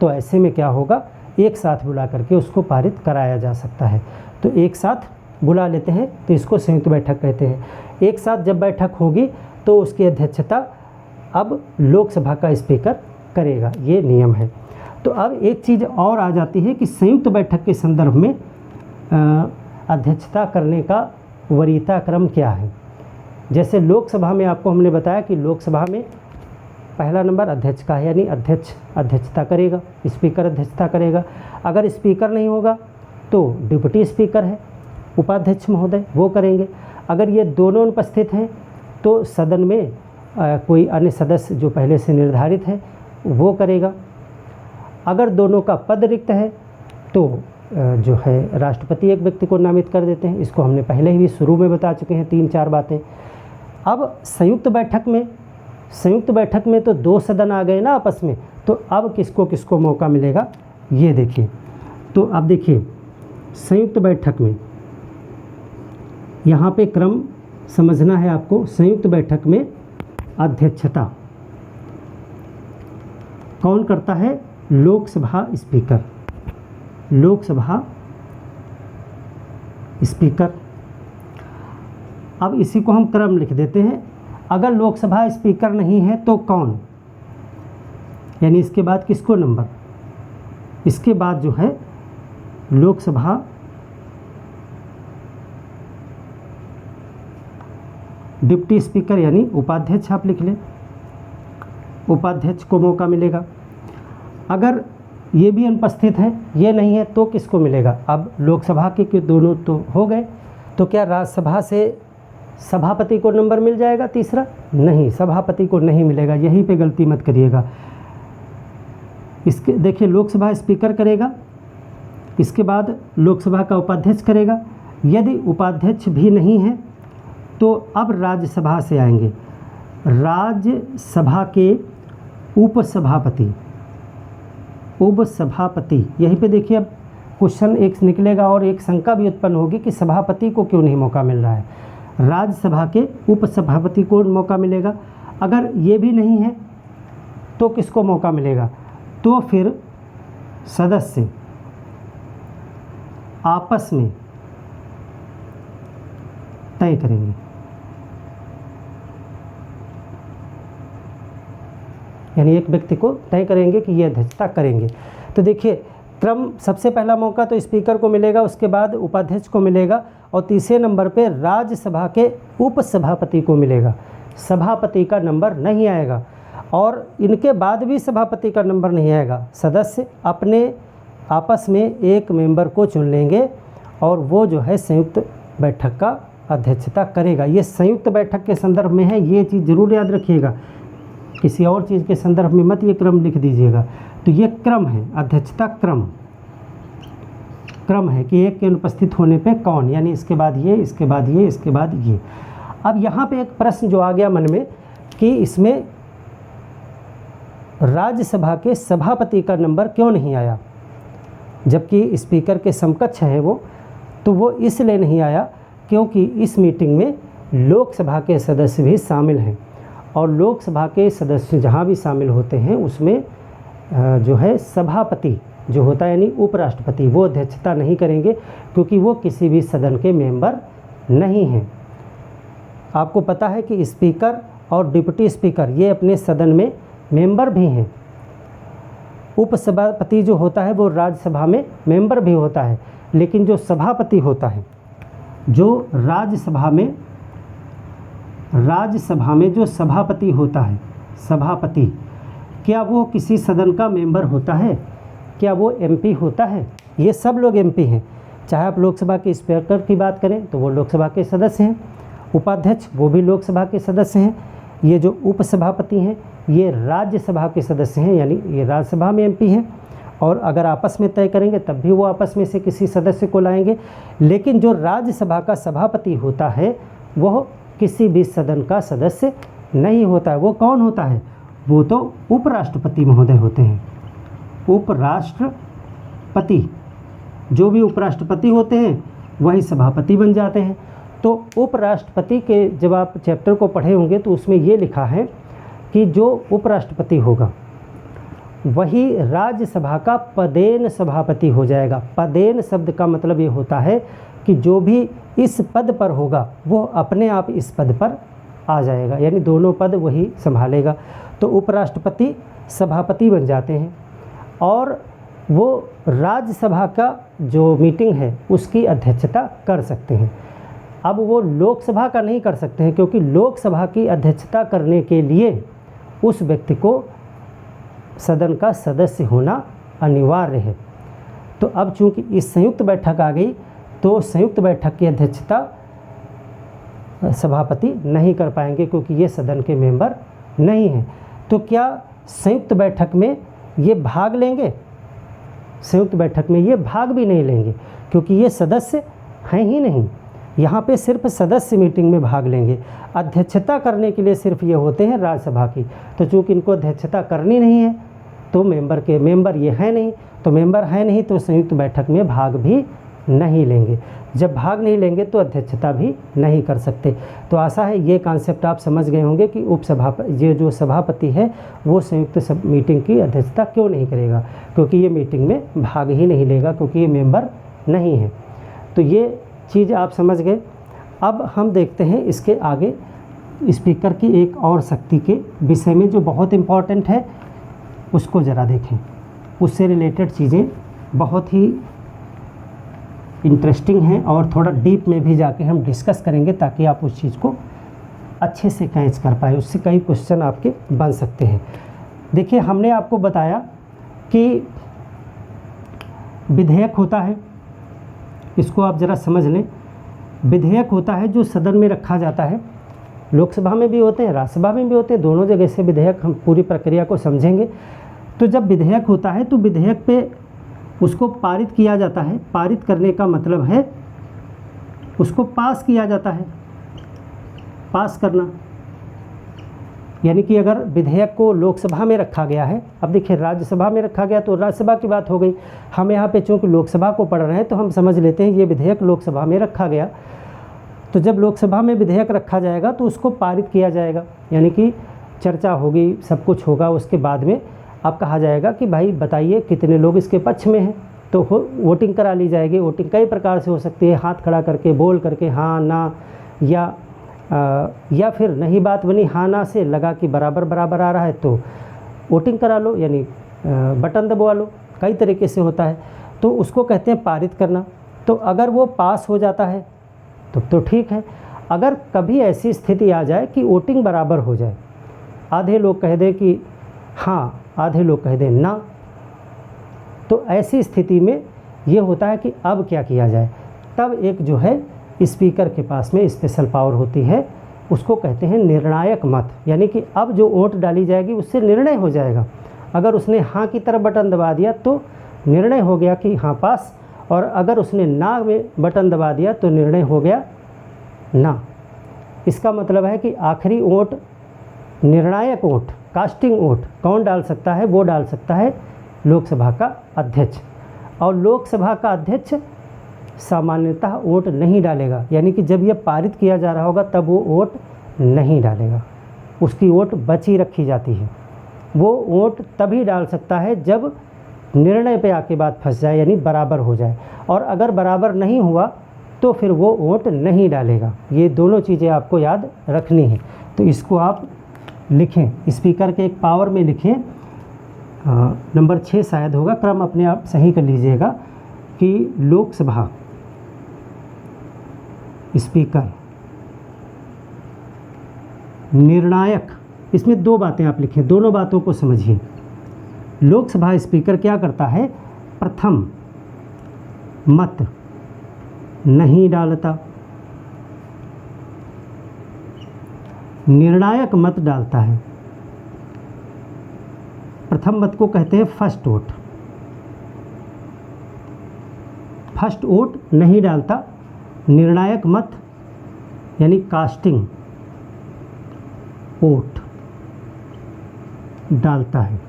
तो ऐसे में क्या होगा, एक साथ बुला करके उसको पारित कराया जा सकता है। तो एक साथ बुला लेते हैं तो इसको संयुक्त बैठक कहते हैं। एक साथ जब बैठक होगी तो उसकी अध्यक्षता अब लोकसभा का स्पीकर करेगा, ये नियम है। तो अब एक चीज़ और आ जाती है कि संयुक्त बैठक के संदर्भ में अध्यक्षता करने का वरीयता क्रम क्या है। जैसे लोकसभा में आपको हमने बताया कि लोकसभा में पहला नंबर अध्यक्ष का है, यानी अध्यक्ष अध्यक्षता करेगा, स्पीकर अध्यक्षता करेगा। अगर स्पीकर नहीं होगा तो डिप्टी स्पीकर है, उपाध्यक्ष महोदय, वो करेंगे। अगर ये दोनों अनुपस्थित हैं तो सदन में कोई अन्य सदस्य जो पहले से निर्धारित है वो करेगा। अगर दोनों का पद रिक्त है तो जो है राष्ट्रपति एक व्यक्ति को नामित कर देते हैं। इसको हमने पहले ही शुरू में बता चुके हैं 3-4 बातें। अब संयुक्त बैठक में तो 2 सदन आ गए ना आपस में, तो अब किसको किसको मौका मिलेगा ये देखिए। तो अब देखिए संयुक्त बैठक में यहाँ पे क्रम समझना है आपको। संयुक्त बैठक में अध्यक्षता कौन करता है? लोकसभा स्पीकर। लोकसभा स्पीकर। अब इसी को हम क्रम लिख देते हैं। अगर लोकसभा स्पीकर नहीं है तो कौन, यानी इसके बाद किसको नंबर, इसके बाद जो है लोकसभा डिप्टी स्पीकर यानी उपाध्यक्ष आप लिख लें, उपाध्यक्ष को मौका मिलेगा। अगर ये भी अनुपस्थित है, ये नहीं है, तो किसको मिलेगा? अब लोकसभा के दोनों तो हो गए, तो क्या राज्यसभा से सभापति को नंबर मिल जाएगा तीसरा? नहीं, सभापति को नहीं मिलेगा। यहीं पे गलती मत करिएगा। इसके देखिए लोकसभा स्पीकर करेगा, इसके बाद लोकसभा का उपाध्यक्ष करेगा। यदि उपाध्यक्ष भी नहीं है तो अब राज्यसभा से आएंगे। राज्यसभा के उपसभापति, उपसभापति, यहीं पे देखिए अब क्वेश्चन एक निकलेगा और एक शंका भी उत्पन्न होगी कि सभापति को क्यों नहीं मौका मिल रहा है। राज्यसभा के उपसभापति को मौका मिलेगा। अगर ये भी नहीं है तो किसको मौका मिलेगा? तो फिर सदस्य आपस में तय करेंगे। यानी एक व्यक्ति को तय करेंगे कि ये अध्यक्षता करेंगे। तो देखिए क्रम, सबसे पहला मौका तो स्पीकर को मिलेगा, उसके बाद उपाध्यक्ष को मिलेगा और तीसरे नंबर पे राज्यसभा के उपसभापति को मिलेगा। सभापति का नंबर नहीं आएगा और इनके बाद भी सभापति का नंबर नहीं आएगा। सदस्य अपने आपस में एक मेंबर को चुन लेंगे और वो जो है संयुक्त बैठक का अध्यक्षता करेगा। ये संयुक्त बैठक के संदर्भ में है, ये चीज़ ज़रूर याद रखिएगा। किसी और चीज़ के संदर्भ में मत ये क्रम लिख दीजिएगा। तो ये क्रम है, अध्यक्षता क्रम, क्रम है कि एक के अनुपस्थित होने पे कौन, यानी इसके बाद ये, इसके बाद ये, इसके बाद ये। अब यहाँ पे एक प्रश्न जो आ गया मन में कि इसमें राज्यसभा के सभापति का नंबर क्यों नहीं आया, जबकि स्पीकर के समकक्ष है वो। तो वो इसलिए नहीं आया क्योंकि इस मीटिंग में लोकसभा के सदस्य भी शामिल हैं और लोकसभा के सदस्य जहाँ भी शामिल होते हैं उसमें जो है सभापति जो होता है यानी उपराष्ट्रपति, वो अध्यक्षता नहीं करेंगे क्योंकि वो किसी भी सदन के मेंबर नहीं हैं। आपको पता है कि स्पीकर और डिप्टी स्पीकर ये अपने सदन में मेंबर भी हैं। उपसभापति जो होता है वो राज्यसभा में मेंबर भी होता है, लेकिन जो सभापति होता है, जो राज्यसभा में जो सभापति होता है, सभापति, क्या वो किसी सदन का मेंबर होता है? क्या वो एमपी होता है? ये सब लोग एमपी हैं। चाहे आप लोकसभा के स्पीकर की बात करें तो वो लोकसभा के सदस्य हैं, उपाध्यक्ष वो भी लोकसभा के सदस्य हैं, ये जो उपसभापति हैं ये राज्यसभा के सदस्य हैं, यानी ये राज्यसभा में एमपी हैं। और अगर आपस में तय करेंगे तब भी वो आपस में से किसी सदस्य को लाएंगे। लेकिन जो राज्यसभा का सभापति होता है वह किसी भी सदन का सदस्य नहीं होता है। वो कौन होता है? वो तो उपराष्ट्रपति महोदय होते हैं। उपराष्ट्रपति, जो भी उपराष्ट्रपति होते हैं वही सभापति बन जाते हैं। तो उपराष्ट्रपति के जब आप चैप्टर को पढ़े होंगे तो उसमें ये लिखा है कि जो उपराष्ट्रपति होगा वही राज्यसभा का पदेन सभापति हो जाएगा। पदेन शब्द का मतलब ये होता है कि जो भी इस पद पर होगा वो अपने आप इस पद पर आ जाएगा, यानी दोनों पद वही संभालेगा। तो उपराष्ट्रपति सभापति बन जाते हैं और वो राज्यसभा का जो मीटिंग है उसकी अध्यक्षता कर सकते हैं। अब वो लोकसभा का नहीं कर सकते हैं, क्योंकि लोकसभा की अध्यक्षता करने के लिए उस व्यक्ति को सदन का सदस्य होना अनिवार्य है। तो अब चूंकि इस संयुक्त बैठक आ गई, तो संयुक्त बैठक की अध्यक्षता सभापति नहीं कर पाएंगे, क्योंकि ये सदन के मेंबर नहीं हैं। तो क्या संयुक्त बैठक में ये भाग लेंगे? संयुक्त बैठक में ये भाग भी नहीं लेंगे, क्योंकि ये सदस्य हैं ही नहीं। यहाँ पे सिर्फ सदस्य मीटिंग में भाग लेंगे। अध्यक्षता करने के लिए सिर्फ ये होते हैं राज्यसभा की। तो चूँकि इनको अध्यक्षता करनी नहीं है, तो मेंबर ये हैं नहीं, तो मेंबर हैं नहीं, तो संयुक्त बैठक में भाग भी नहीं लेंगे। जब भाग नहीं लेंगे तो अध्यक्षता भी नहीं कर सकते। तो आशा है ये कॉन्सेप्ट आप समझ गए होंगे कि ये जो सभापति है वो संयुक्त मीटिंग की अध्यक्षता क्यों नहीं करेगा, क्योंकि ये मीटिंग में भाग ही नहीं लेगा, क्योंकि ये मेंबर नहीं है। तो ये चीज़ आप समझ गए। अब हम देखते हैं इसके आगे स्पीकर की एक और शक्ति के विषय में, जो बहुत इम्पॉर्टेंट है, उसको ज़रा देखें। उससे रिलेटेड चीज़ें बहुत ही इंटरेस्टिंग हैं और थोड़ा डीप में भी जाके हम डिस्कस करेंगे, ताकि आप उस चीज़ को अच्छे से कैच कर पाए। उससे कई क्वेश्चन आपके बन सकते हैं। देखिए, हमने आपको बताया कि विधेयक होता है, इसको आप ज़रा समझ लें। विधेयक होता है जो सदन में रखा जाता है। लोकसभा में भी होते हैं, राज्यसभा में भी होते हैं, दोनों जगह से विधेयक, हम पूरी प्रक्रिया को समझेंगे। तो जब विधेयक होता है तो विधेयक पे उसको पारित किया जाता है। पारित करने का मतलब है उसको पास किया जाता है, पास करना। यानी कि अगर विधेयक को लोकसभा में रखा गया है, अब देखिए राज्यसभा में रखा गया तो राज्यसभा की बात हो गई। हम यहाँ पे चूँकि लोकसभा को पढ़ रहे हैं तो हम समझ लेते हैं ये विधेयक लोकसभा में रखा गया। तो जब लोकसभा में विधेयक रखा जाएगा तो उसको पारित किया जाएगा, यानी कि चर्चा होगी, सब कुछ होगा। उसके बाद में अब कहा जाएगा कि भाई बताइए कितने लोग इसके पक्ष में हैं, तो वोटिंग करा ली जाएगी। वोटिंग कई प्रकार से हो सकती है, हाथ खड़ा करके, बोल करके, हाँ ना, या फिर नहीं बात बनी हाँ ना से, लगा कि बराबर बराबर आ रहा है तो वोटिंग करा लो, यानी बटन दबवा लो। कई तरीके से होता है, तो उसको कहते हैं पारित करना। तो अगर वो पास हो जाता है तो ठीक है। अगर कभी ऐसी स्थिति आ जाए कि वोटिंग बराबर हो जाए, आधे लोग कह दें कि हाँ, आधे लोग कह दें ना, तो ऐसी स्थिति में ये होता है कि अब क्या किया जाए। तब एक जो है स्पीकर के पास में स्पेशल पावर होती है, उसको कहते हैं निर्णायक मत। यानी कि अब जो वोट डाली जाएगी उससे निर्णय हो जाएगा। अगर उसने हाँ की तरफ बटन दबा दिया तो निर्णय हो गया कि हाँ पास, और अगर उसने ना में बटन दबा दिया तो निर्णय हो गया ना। इसका मतलब है कि आखिरी वोट, निर्णायक वोट, कास्टिंग वोट कौन डाल सकता है? वो डाल सकता है लोकसभा का अध्यक्ष। और लोकसभा का अध्यक्ष सामान्यतः वोट नहीं डालेगा, यानी कि जब ये पारित किया जा रहा होगा तब वो वोट नहीं डालेगा, उसकी वोट बची रखी जाती है। वो वोट तभी डाल सकता है जब निर्णय पे आके बात फंस जाए, यानी बराबर हो जाए। और अगर बराबर नहीं हुआ तो फिर वो वोट नहीं डालेगा। ये दोनों चीज़ें आपको याद रखनी है। तो इसको आप लिखें, स्पीकर के एक पावर में लिखें, नंबर 6 शायद होगा, क्रम अपने आप सही कर लीजिएगा कि लोकसभा स्पीकर निर्णायक। इसमें दो बातें आप लिखें, दोनों बातों को समझिए। लोकसभा स्पीकर क्या करता है? प्रथम मत नहीं डालता, निर्णायक मत डालता है। प्रथम मत को कहते हैं फर्स्ट वोट। फर्स्ट वोट नहीं डालता, निर्णायक मत यानी कास्टिंग वोट डालता है।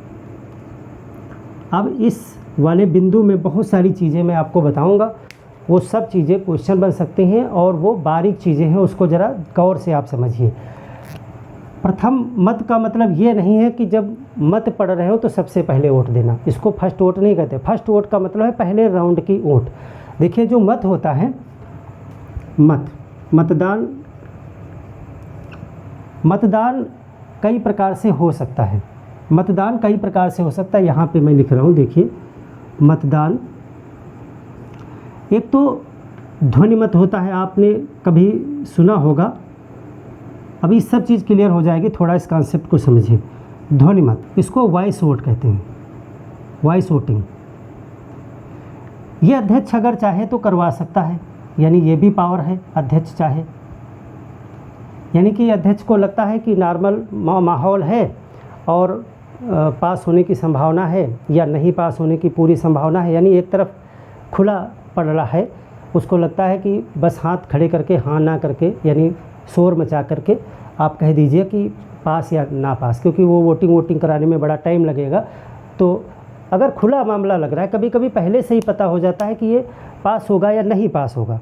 अब इस वाले बिंदु में बहुत सारी चीज़ें मैं आपको बताऊंगा, वो सब चीज़ें क्वेश्चन बन सकती हैं और वो बारीक चीज़ें हैं, उसको ज़रा गौर से आप समझिए। प्रथम मत का मतलब ये नहीं है कि जब मत पढ़ रहे हो तो सबसे पहले वोट देना, इसको फर्स्ट वोट नहीं कहते। फर्स्ट वोट का मतलब है पहले राउंड की वोट। देखिए जो मत होता है, मतदान कई प्रकार से हो सकता है। मतदान कई प्रकार से हो सकता है, यहाँ पे मैं लिख रहा हूँ, देखिए मतदान। एक तो ध्वनिमत होता है, आपने कभी सुना होगा। अभी सब चीज़ क्लियर हो जाएगी, थोड़ा इस कॉन्सेप्ट को समझिए। ध्वनिमत, इसको वॉइस वोट कहते हैं, वॉइस वोटिंग। ये अध्यक्ष अगर चाहे तो करवा सकता है, यानी ये भी पावर है, अध्यक्ष चाहे। यानी कि अध्यक्ष को लगता है कि नॉर्मल माहौल है और पास होने की संभावना है या नहीं पास होने की पूरी संभावना है, यानी एक तरफ खुला पड़ रहा है, उसको लगता है कि बस हाथ खड़े करके हाँ ना करके, यानी शोर मचा करके आप कह दीजिए कि पास या ना पास, क्योंकि वो वोटिंग कराने में बड़ा टाइम लगेगा। तो अगर खुला मामला लग रहा है, कभी कभी पहले से ही पता हो जाता है कि ये पास होगा या नहीं पास होगा,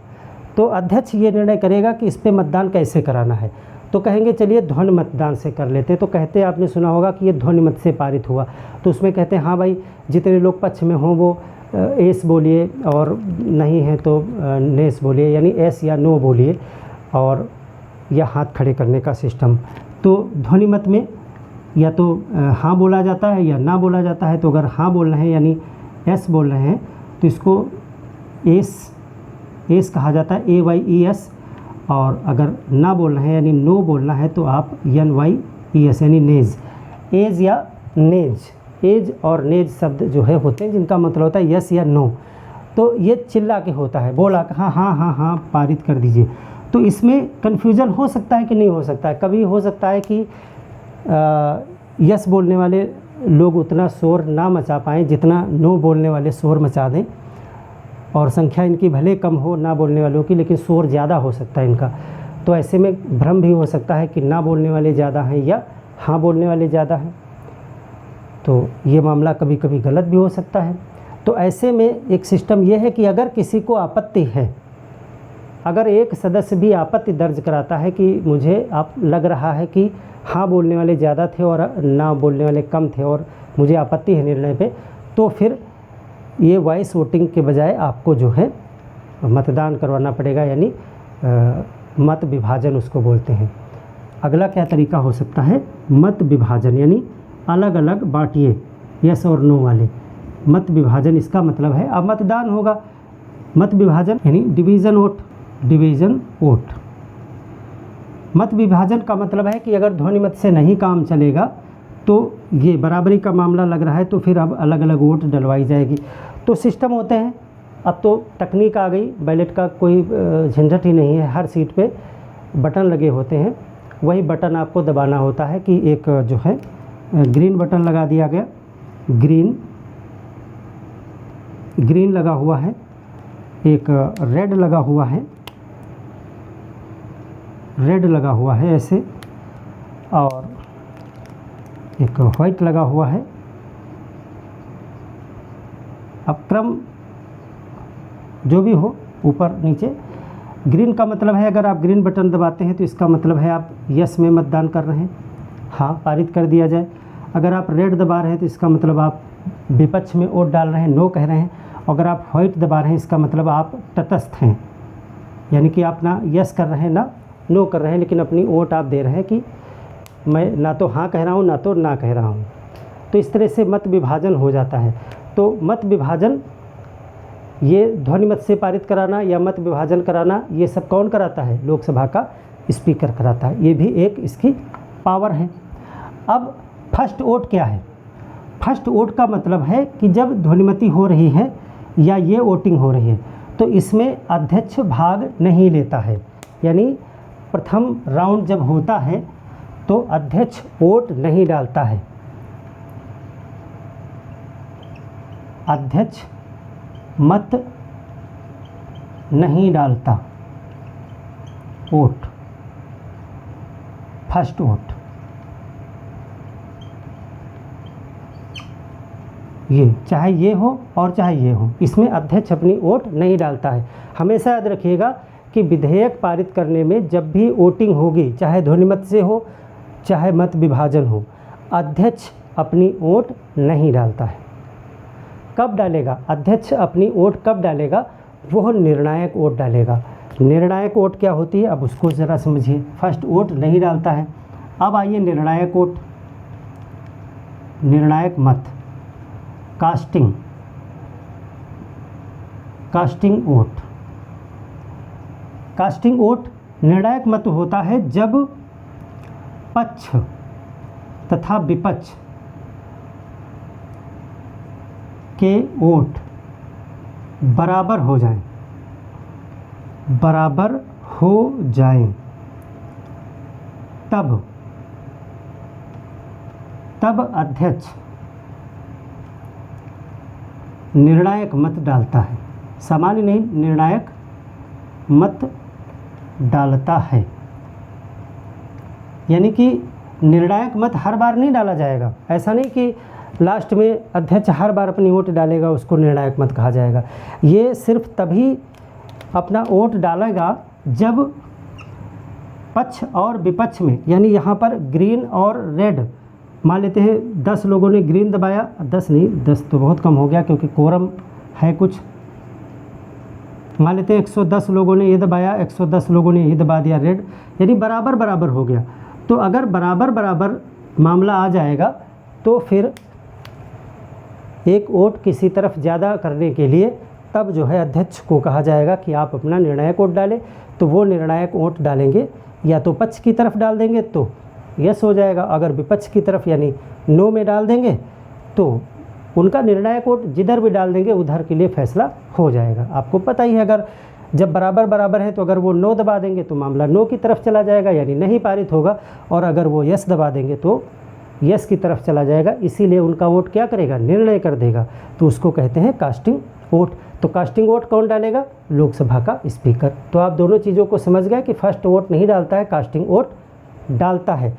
तो अध्यक्ष ये निर्णय करेगा कि इस पे मतदान कैसे कराना है। तो कहेंगे चलिए ध्वनि मतदान से कर लेते हैं। तो कहते हैं, आपने सुना होगा कि ये ध्वनि मत से पारित हुआ, तो उसमें कहते हैं हाँ भाई जितने लोग पक्ष में हों वो एस बोलिए, और नहीं है तो नेस बोलिए, यानी एस या नो बोलिए, और या हाथ खड़े करने का सिस्टम। तो ध्वनि मत में या तो हाँ बोला जाता है या ना बोला जाता है। तो अगर हाँ बोल रहे हैं यानी एस बोल रहे हैं तो इसको एस कहा जाता है, AYES। और अगर ना बोल रहे हैं यानी नो बोलना है तो आप NYES यानी नेज। एज या नेज, एज और नेज शब्द जो है होते हैं जिनका मतलब होता है यस या नो। तो ये चिल्ला के होता है, बोला हाँ हाँ हाँ हाँ पारित कर दीजिए। तो इसमें कन्फ्यूज़न हो सकता है कि नहीं हो सकता है। कभी हो सकता है कि यस बोलने वाले लोग उतना शोर ना मचा पाएँ जितना नो बोलने वाले शोर मचा दें, और संख्या इनकी भले कम हो ना बोलने वालों की, लेकिन शोर ज़्यादा हो सकता है इनका। तो ऐसे में भ्रम भी हो सकता है कि ना बोलने वाले ज़्यादा हैं या हाँ बोलने वाले ज़्यादा हैं। तो ये मामला कभी कभी गलत भी हो सकता है। तो ऐसे में एक सिस्टम ये है कि अगर किसी को आपत्ति है, अगर एक सदस्य भी आपत्ति दर्ज कराता है कि मुझे आप लग रहा है कि हाँ बोलने वाले ज़्यादा थे और ना बोलने वाले कम थे और मुझे आपत्ति है निर्णय पे, तो फिर ये वॉइस वोटिंग के बजाय आपको जो है मतदान करवाना पड़ेगा, यानी मत विभाजन उसको बोलते हैं। अगला क्या तरीका हो सकता है, मत विभाजन, यानी अलग अलग बांटिए, यस और नो वाले। मत विभाजन इसका मतलब है अब मतदान होगा। मत विभाजन यानी डिवीज़न वोट, डिवीज़न वोट। मत विभाजन का मतलब है कि अगर ध्वनि मत से नहीं काम चलेगा तो ये बराबरी का मामला लग रहा है तो फिर अब अलग अलग वोट डलवाई जाएगी। तो सिस्टम होते हैं, अब तो तकनीक आ गई, बैलेट का कोई झंझट ही नहीं है। हर सीट पे बटन लगे होते हैं, वही बटन आपको दबाना होता है कि एक जो है ग्रीन बटन लगा दिया गया, ग्रीन लगा हुआ है, एक रेड लगा हुआ है, रेड लगा हुआ है ऐसे, और एक वाइट लगा हुआ है। अब क्रम जो भी हो ऊपर नीचे। ग्रीन का मतलब है अगर आप ग्रीन बटन दबाते हैं तो इसका मतलब है आप यस में मतदान कर रहे हैं, हाँ पारित कर दिया जाए। अगर आप रेड दबा रहे हैं तो इसका मतलब आप विपक्ष में वोट डाल रहे हैं, नो कह रहे हैं। अगर आप व्हाइट दबा रहे हैं इसका मतलब आप तटस्थ हैं, यानी कि आप ना यस कर रहे हैं ना नो कर रहे हैं, लेकिन अपनी वोट आप दे रहे हैं कि मैं ना तो हाँ कह रहा हूँ ना तो ना कह रहा हूँ। तो इस तरह से मत विभाजन हो जाता है। तो मत विभाजन ये ध्वनि मत से पारित कराना या मत विभाजन कराना, ये सब कौन कराता है, लोकसभा का स्पीकर कराता है। ये भी एक इसकी पावर है। अब फर्स्ट वोट क्या है, फर्स्ट वोट का मतलब है कि जब ध्वनिमति हो रही है या ये वोटिंग हो रही है तो इसमें अध्यक्ष भाग नहीं लेता है, यानी प्रथम राउंड जब होता है तो अध्यक्ष वोट नहीं डालता है, अध्यक्ष मत नहीं डालता वोट, फर्स्ट वोट। ये चाहे ये हो और चाहे ये हो, इसमें अध्यक्ष अपनी वोट नहीं डालता है। हमेशा याद रखिएगा कि विधेयक पारित करने में जब भी वोटिंग होगी, चाहे ध्वनिमत से हो चाहे मत विभाजन हो, अध्यक्ष अपनी वोट नहीं डालता है। कब डालेगा अध्यक्ष अपनी वोट, कब डालेगा, वो निर्णायक वोट डालेगा। निर्णायक वोट क्या होती है अब उसको ज़रा समझिए। फर्स्ट वोट नहीं डालता है। अब आइए निर्णायक वोट, निर्णायक मत, कास्टिंग वोट। कास्टिंग वोट निर्णायक मत होता है जब पक्ष तथा विपक्ष के वोट बराबर हो जाएं, तब अध्यक्ष निर्णायक मत डालता है। सामान्य नहीं, निर्णायक मत डालता है। यानी कि निर्णायक मत हर बार नहीं डाला जाएगा। ऐसा नहीं कि लास्ट में अध्यक्ष हर बार अपनी वोट डालेगा, उसको निर्णायक मत कहा जाएगा। ये सिर्फ तभी अपना वोट डालेगा जब पक्ष और विपक्ष में, यानी यहाँ पर ग्रीन और रेड, मान लेते हैं 10 लोगों ने ग्रीन दबाया, 10 नहीं, 10 तो बहुत कम हो गया क्योंकि कोरम है कुछ, मान लेते हैं 110 लोगों ने ये दबाया, 110 लोगों ने ये दबा दिया रेड, यानी बराबर बराबर हो गया। तो अगर बराबर बराबर मामला आ जाएगा तो फिर एक वोट किसी तरफ ज़्यादा करने के लिए तब जो है अध्यक्ष को कहा जाएगा कि आप अपना निर्णायक वोट डालें। तो वो निर्णायक वोट डालेंगे, या तो पक्ष की तरफ डाल देंगे तो यस हो जाएगा, अगर विपक्ष की तरफ यानी नो में डाल देंगे तो उनका निर्णायक वोट जिधर भी डाल देंगे उधर के लिए फैसला हो जाएगा। आपको पता ही है, अगर जब बराबर बराबर है तो अगर वो नो दबा देंगे तो मामला नो की तरफ चला जाएगा, यानी नहीं पारित होगा, और अगर वो यस दबा देंगे तो यस की तरफ चला जाएगा। इसीलिए उनका वोट क्या करेगा, निर्णय कर देगा। तो उसको कहते हैं कास्टिंग वोट। तो कास्टिंग वोट कौन डालेगा, लोकसभा का स्पीकर। तो आप दोनों चीज़ों को समझ गए कि फर्स्ट वोट नहीं डालता है, कास्टिंग वोट डालता है।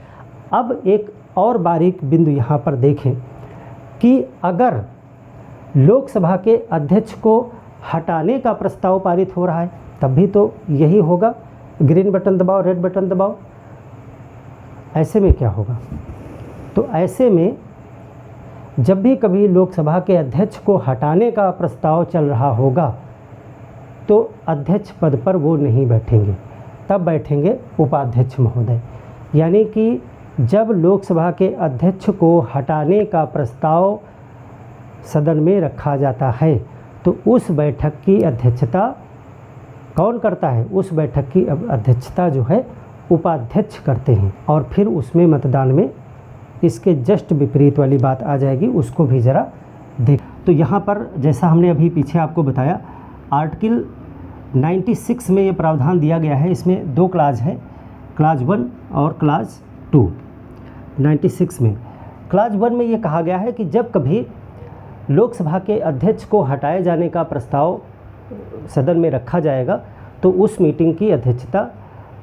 अब एक और बारीक बिंदु यहाँ पर देखें कि अगर लोकसभा के अध्यक्ष को हटाने का प्रस्ताव पारित हो रहा है तब भी तो यही होगा, ग्रीन बटन दबाओ, रेड बटन दबाओ। ऐसे में क्या होगा, तो ऐसे में जब भी कभी लोकसभा के अध्यक्ष को हटाने का प्रस्ताव चल रहा होगा तो अध्यक्ष पद पर वो नहीं बैठेंगे, तब बैठेंगे उपाध्यक्ष महोदय। यानी कि जब लोकसभा के अध्यक्ष को हटाने का प्रस्ताव सदन में रखा जाता है तो उस बैठक की अध्यक्षता कौन करता है, उस बैठक की अध्यक्षता जो है उपाध्यक्ष करते हैं। और फिर उसमें मतदान में इसके जस्ट विपरीत वाली बात आ जाएगी, उसको भी ज़रा देख। तो यहाँ पर जैसा हमने अभी पीछे आपको बताया, आर्टिकल 96 में ये प्रावधान दिया गया है। इसमें 2 क्लाज है, क्लाज 1 और क्लाज 2। 96 में क्लाज 1 में ये कहा गया है कि जब कभी लोकसभा के अध्यक्ष को हटाए जाने का प्रस्ताव सदन में रखा जाएगा तो उस मीटिंग की अध्यक्षता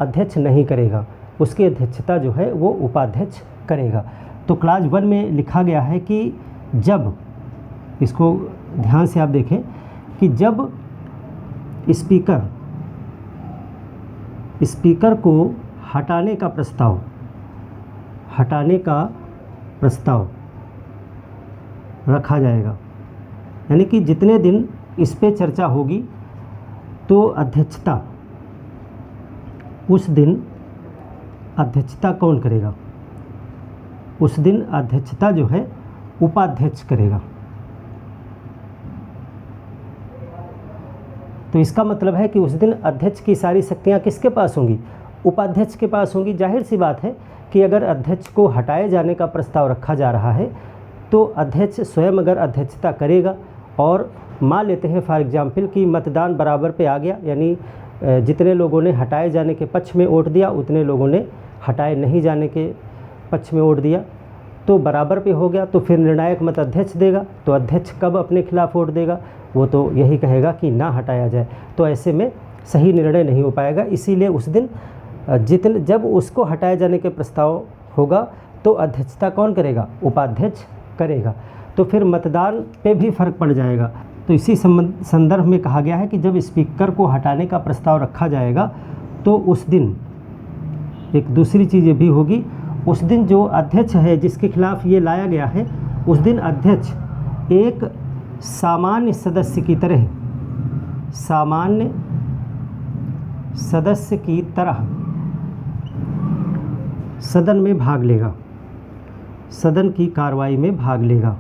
अध्यक्ष नहीं करेगा, उसकी अध्यक्षता जो है वो उपाध्यक्ष करेगा। तो क्लाज 1 में लिखा गया है कि जब, इसको ध्यान से आप देखें, कि जब स्पीकर को हटाने का प्रस्ताव रखा जाएगा, यानी कि जितने दिन इस पे चर्चा होगी तो अध्यक्षता उस दिन अध्यक्षता कौन करेगा, उस दिन अध्यक्षता जो है उपाध्यक्ष करेगा। तो इसका मतलब है कि उस दिन अध्यक्ष की सारी शक्तियां किसके पास होंगी, उपाध्यक्ष के पास होंगी। जाहिर सी बात है कि अगर अध्यक्ष को हटाए जाने का प्रस्ताव रखा जा रहा है तो अध्यक्ष स्वयं अगर अध्यक्षता करेगा, और मान लेते हैं फॉर एग्जाम्पल कि मतदान बराबर पे आ गया, यानी जितने लोगों ने हटाए जाने के पक्ष में वोट दिया उतने लोगों ने हटाए नहीं जाने के पक्ष में वोट दिया, तो बराबर पे हो गया। तो फिर निर्णायक मत अध्यक्ष देगा। तो अध्यक्ष कब अपने खिलाफ वोट देगा, वो तो यही कहेगा कि ना हटाया जाए। तो ऐसे में सही निर्णय नहीं हो पाएगा। इसीलिए उस दिन जब उसको हटाए जाने के प्रस्ताव होगा तो अध्यक्षता कौन करेगा, उपाध्यक्ष करेगा। तो फिर मतदान पे भी फ़र्क पड़ जाएगा। तो इसी संदर्भ में कहा गया है कि जब स्पीकर को हटाने का प्रस्ताव रखा जाएगा तो उस दिन एक दूसरी चीज़ ये भी होगी, उस दिन जो अध्यक्ष है जिसके खिलाफ ये लाया गया है, उस दिन अध्यक्ष एक सामान्य सदस्य की तरह सदन में भाग लेगा, सदन की कार्यवाही में भाग लेगा।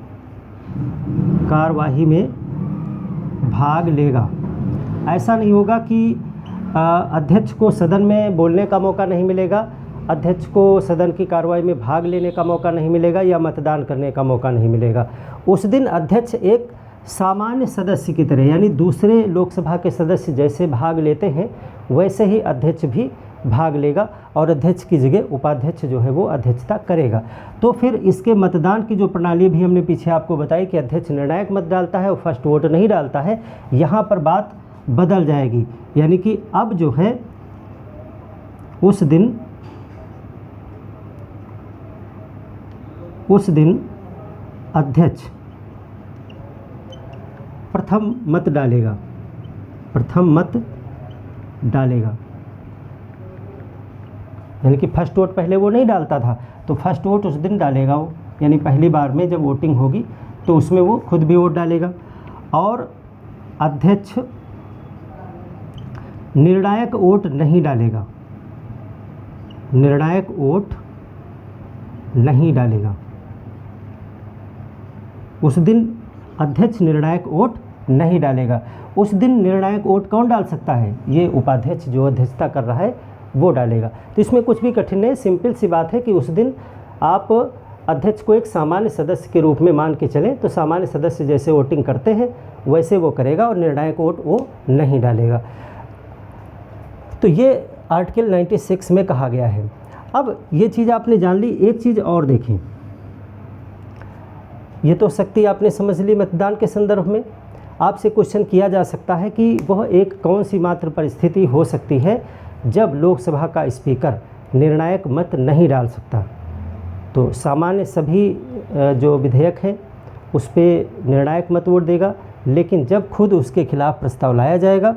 ऐसा नहीं होगा कि अध्यक्ष को सदन में बोलने का मौका नहीं मिलेगा, अध्यक्ष को सदन की कार्रवाई में भाग लेने का मौका नहीं मिलेगा या मतदान करने का मौका नहीं मिलेगा। उस दिन अध्यक्ष एक सामान्य सदस्य की तरह, यानी दूसरे लोकसभा के सदस्य जैसे भाग लेते हैं वैसे ही अध्यक्ष भी भाग लेगा और अध्यक्ष की जगह उपाध्यक्ष जो है वो अध्यक्षता करेगा। तो फिर इसके मतदान की जो प्रणाली भी हमने पीछे आपको बताई कि अध्यक्ष निर्णायक मत डालता है और फर्स्ट वोट नहीं डालता है, यहाँ पर बात बदल जाएगी। यानी कि अब जो है उस दिन अध्यक्ष प्रथम मत डालेगा, यानी कि फर्स्ट वोट पहले वो नहीं डालता था तो फर्स्ट वोट उस दिन डालेगा वो, यानी पहली बार में जब वोटिंग होगी तो उसमें वो खुद भी वोट डालेगा। और अध्यक्ष निर्णायक वोट नहीं डालेगा, उस दिन अध्यक्ष निर्णायक वोट नहीं डालेगा। उस दिन निर्णायक वोट कौन डाल सकता है? ये उपाध्यक्ष जो अध्यक्षता कर रहा है वो डालेगा। तो इसमें कुछ भी कठिन नहीं, सिंपल सी बात है कि उस दिन आप अध्यक्ष को एक सामान्य सदस्य के रूप में मान के चलें तो सामान्य सदस्य जैसे वोटिंग करते हैं वैसे वो करेगा और निर्णायक वोट वो नहीं डालेगा। तो ये आर्टिकल 96 में कहा गया है। अब ये चीज़ आपने जान ली। एक चीज़ और देखें, ये तो शक्ति आपने समझ ली मतदान के संदर्भ में। आपसे क्वेश्चन किया जा सकता है कि वह एक कौन सी मात्र परिस्थिति हो सकती है जब लोकसभा का स्पीकर निर्णायक मत नहीं डाल सकता। तो सामान्य सभी जो विधेयक है उस पर निर्णायक मत वोट देगा, लेकिन जब खुद उसके खिलाफ प्रस्ताव लाया जाएगा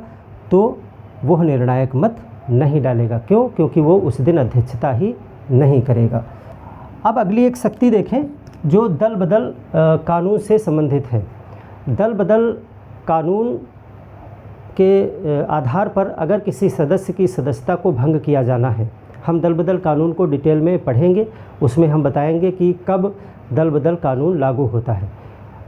तो वह निर्णायक मत नहीं डालेगा। क्यों? क्योंकि वो उस दिन अध्यक्षता ही नहीं करेगा। अब अगली एक शक्ति देखें जो दल बदल कानून से संबंधित है। दल बदल कानून के आधार पर अगर किसी सदस्य की सदस्यता को भंग किया जाना है, हम दल बदल कानून को डिटेल में पढ़ेंगे, उसमें हम बताएंगे कि कब दल बदल कानून लागू होता है।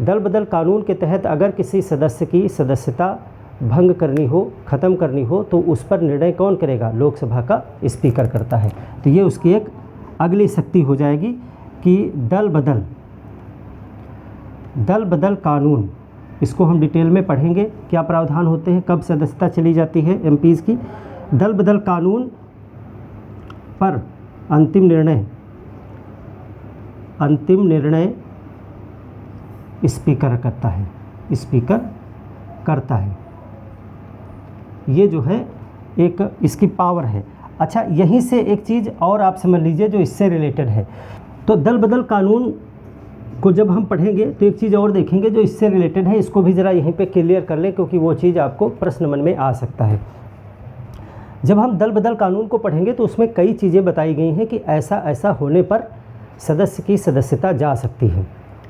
दल बदल कानून के तहत अगर किसी सदस्य की सदस्यता भंग करनी हो, ख़त्म करनी हो, तो उस पर निर्णय कौन करेगा? लोकसभा का स्पीकर करता है। तो ये उसकी एक अगली शक्ति हो जाएगी कि दल बदल कानून, इसको हम डिटेल में पढ़ेंगे क्या प्रावधान होते हैं, कब सदस्यता चली जाती है एमपीज़ की। दल बदल कानून पर अंतिम निर्णय स्पीकर करता है। ये जो है एक इसकी पावर है। अच्छा, यहीं से एक चीज़ और आप समझ लीजिए जो इससे रिलेटेड है। तो दल बदल कानून को जब हम पढ़ेंगे तो एक चीज़ और देखेंगे जो इससे रिलेटेड है, इसको भी ज़रा यहीं पे क्लियर कर लें क्योंकि वो चीज़ आपको प्रश्न मन में आ सकता है। जब हम दल बदल कानून को पढ़ेंगे तो उसमें कई चीज़ें बताई गई हैं कि ऐसा होने पर सदस्य की सदस्यता जा सकती है,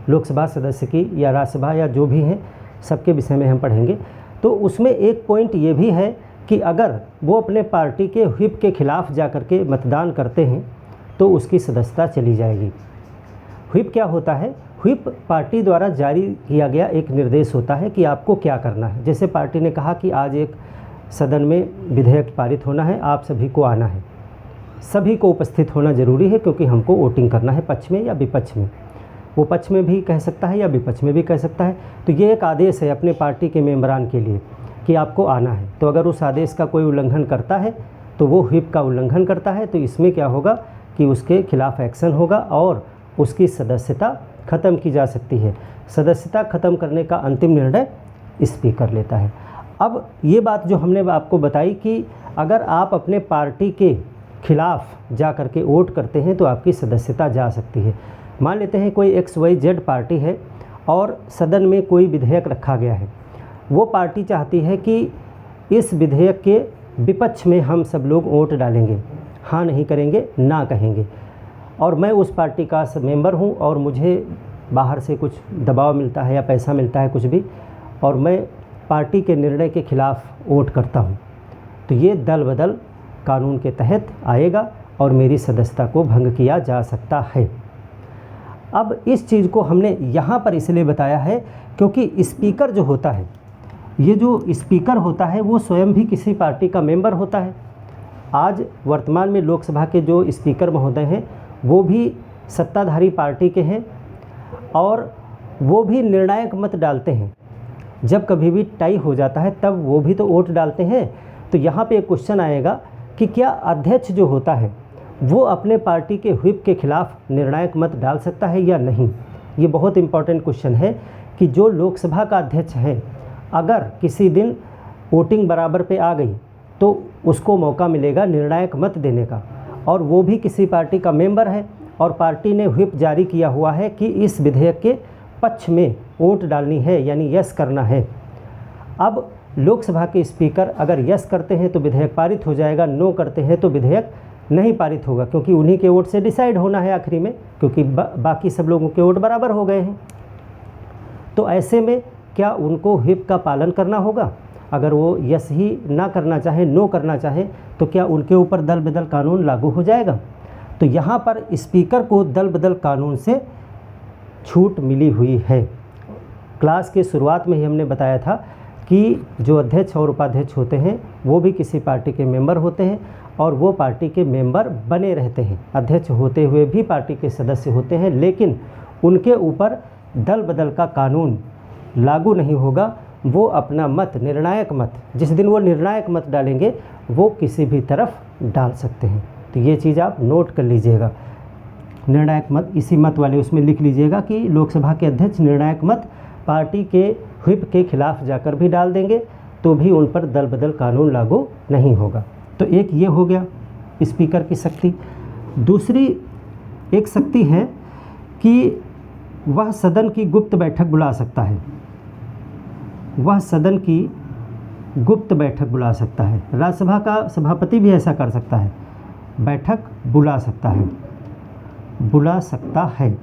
लोकसभा सदस्य की या राज्यसभा या जो भी हैं सबके विषय में हम पढ़ेंगे। तो उसमें एक पॉइंट ये भी है कि अगर वो अपने पार्टी के व्हिप के खिलाफ जा कर के मतदान करते हैं तो उसकी सदस्यता चली जाएगी। व्हिप क्या होता है? व्हिप पार्टी द्वारा जारी किया गया एक निर्देश होता है कि आपको क्या करना है। जैसे पार्टी ने कहा कि आज एक सदन में विधेयक पारित होना है, आप सभी को आना है, सभी को उपस्थित होना ज़रूरी है क्योंकि हमको वोटिंग करना है पक्ष में या विपक्ष में। वो पक्ष में भी कह सकता है या विपक्ष में भी कह सकता है। तो ये एक आदेश है अपने पार्टी के मेंबरान के लिए कि आपको आना है। तो अगर उस आदेश का कोई उल्लंघन करता है तो वो व्हिप का उल्लंघन करता है, तो इसमें क्या होगा कि उसके खिलाफ एक्शन होगा और उसकी सदस्यता ख़त्म की जा सकती है। सदस्यता ख़त्म करने का अंतिम निर्णय स्पीकर लेता है। अब ये बात जो हमने आपको बताई कि अगर आप अपने पार्टी के खिलाफ जा कर के वोट करते हैं तो आपकी सदस्यता जा सकती है। मान लेते हैं कोई XYZ पार्टी है और सदन में कोई विधेयक रखा गया है, वो पार्टी चाहती है कि इस विधेयक के विपक्ष में हम सब लोग वोट डालेंगे, हाँ नहीं करेंगे, ना कहेंगे, और मैं उस पार्टी का मेंबर हूँ और मुझे बाहर से कुछ दबाव मिलता है या पैसा मिलता है कुछ भी, और मैं पार्टी के निर्णय के खिलाफ वोट करता हूँ, तो ये दल बदल कानून के तहत आएगा और मेरी सदस्यता को भंग किया जा सकता है। अब इस चीज़ को हमने यहाँ पर इसलिए बताया है क्योंकि स्पीकर जो होता है ये जो स्पीकर होता है वो स्वयं भी किसी पार्टी का मेंबर होता है। आज वर्तमान में लोकसभा के जो स्पीकर महोदय हैं वो भी सत्ताधारी पार्टी के हैं और वो भी निर्णायक मत डालते हैं। जब कभी भी टाई हो जाता है तब वो भी तो वोट डालते हैं। तो यहाँ पे एक क्वेश्चन आएगा कि क्या अध्यक्ष जो होता है वो अपने पार्टी के व्हिप के खिलाफ निर्णायक मत डाल सकता है या नहीं। ये बहुत इंपॉर्टेंट क्वेश्चन है कि जो लोकसभा का अध्यक्ष है अगर किसी दिन वोटिंग बराबर पे आ गई तो उसको मौका मिलेगा निर्णायक मत देने का, और वो भी किसी पार्टी का मेंबर है और पार्टी ने व्हिप जारी किया हुआ है कि इस विधेयक के पक्ष में वोट डालनी है, यानी यस करना है। अब लोकसभा के स्पीकर अगर यस करते हैं तो विधेयक पारित हो जाएगा, नो करते हैं तो विधेयक नहीं पारित होगा, क्योंकि उन्हीं के वोट से डिसाइड होना है आखिरी में, क्योंकि बाकी सब लोगों के वोट बराबर हो गए हैं। तो ऐसे में क्या उनको व्हिप का पालन करना होगा? अगर वो यस ही ना करना चाहे, नो करना चाहे, तो क्या उनके ऊपर दल बदल कानून लागू हो जाएगा? तो यहाँ पर स्पीकर को दल बदल कानून से छूट मिली हुई है। क्लास के शुरुआत में ही हमने बताया था कि जो अध्यक्ष और उपाध्यक्ष होते हैं वो भी किसी पार्टी के मेंबर होते हैं और वो पार्टी के मेंबर बने रहते हैं। अध्यक्ष होते हुए भी पार्टी के सदस्य होते हैं, लेकिन उनके ऊपर दल बदल का कानून लागू नहीं होगा। वो अपना मत, निर्णायक मत, जिस दिन वो निर्णायक मत डालेंगे वो किसी भी तरफ डाल सकते हैं। तो ये चीज़ आप नोट कर लीजिएगा। निर्णायक मत, इसी मत वाले उसमें लिख लीजिएगा कि लोकसभा के अध्यक्ष निर्णायक मत पार्टी के व्हिप के खिलाफ जाकर भी डाल देंगे तो भी उन पर दल बदल कानून लागू नहीं होगा। तो एक ये हो गया स्पीकर की शक्ति। दूसरी एक शक्ति है कि वह सदन की गुप्त बैठक बुला सकता है। वह सदन की गुप्त बैठक बुला सकता है। राज्यसभा का सभापति भी ऐसा कर सकता है, बैठक बुला सकता है, बुला सकता है।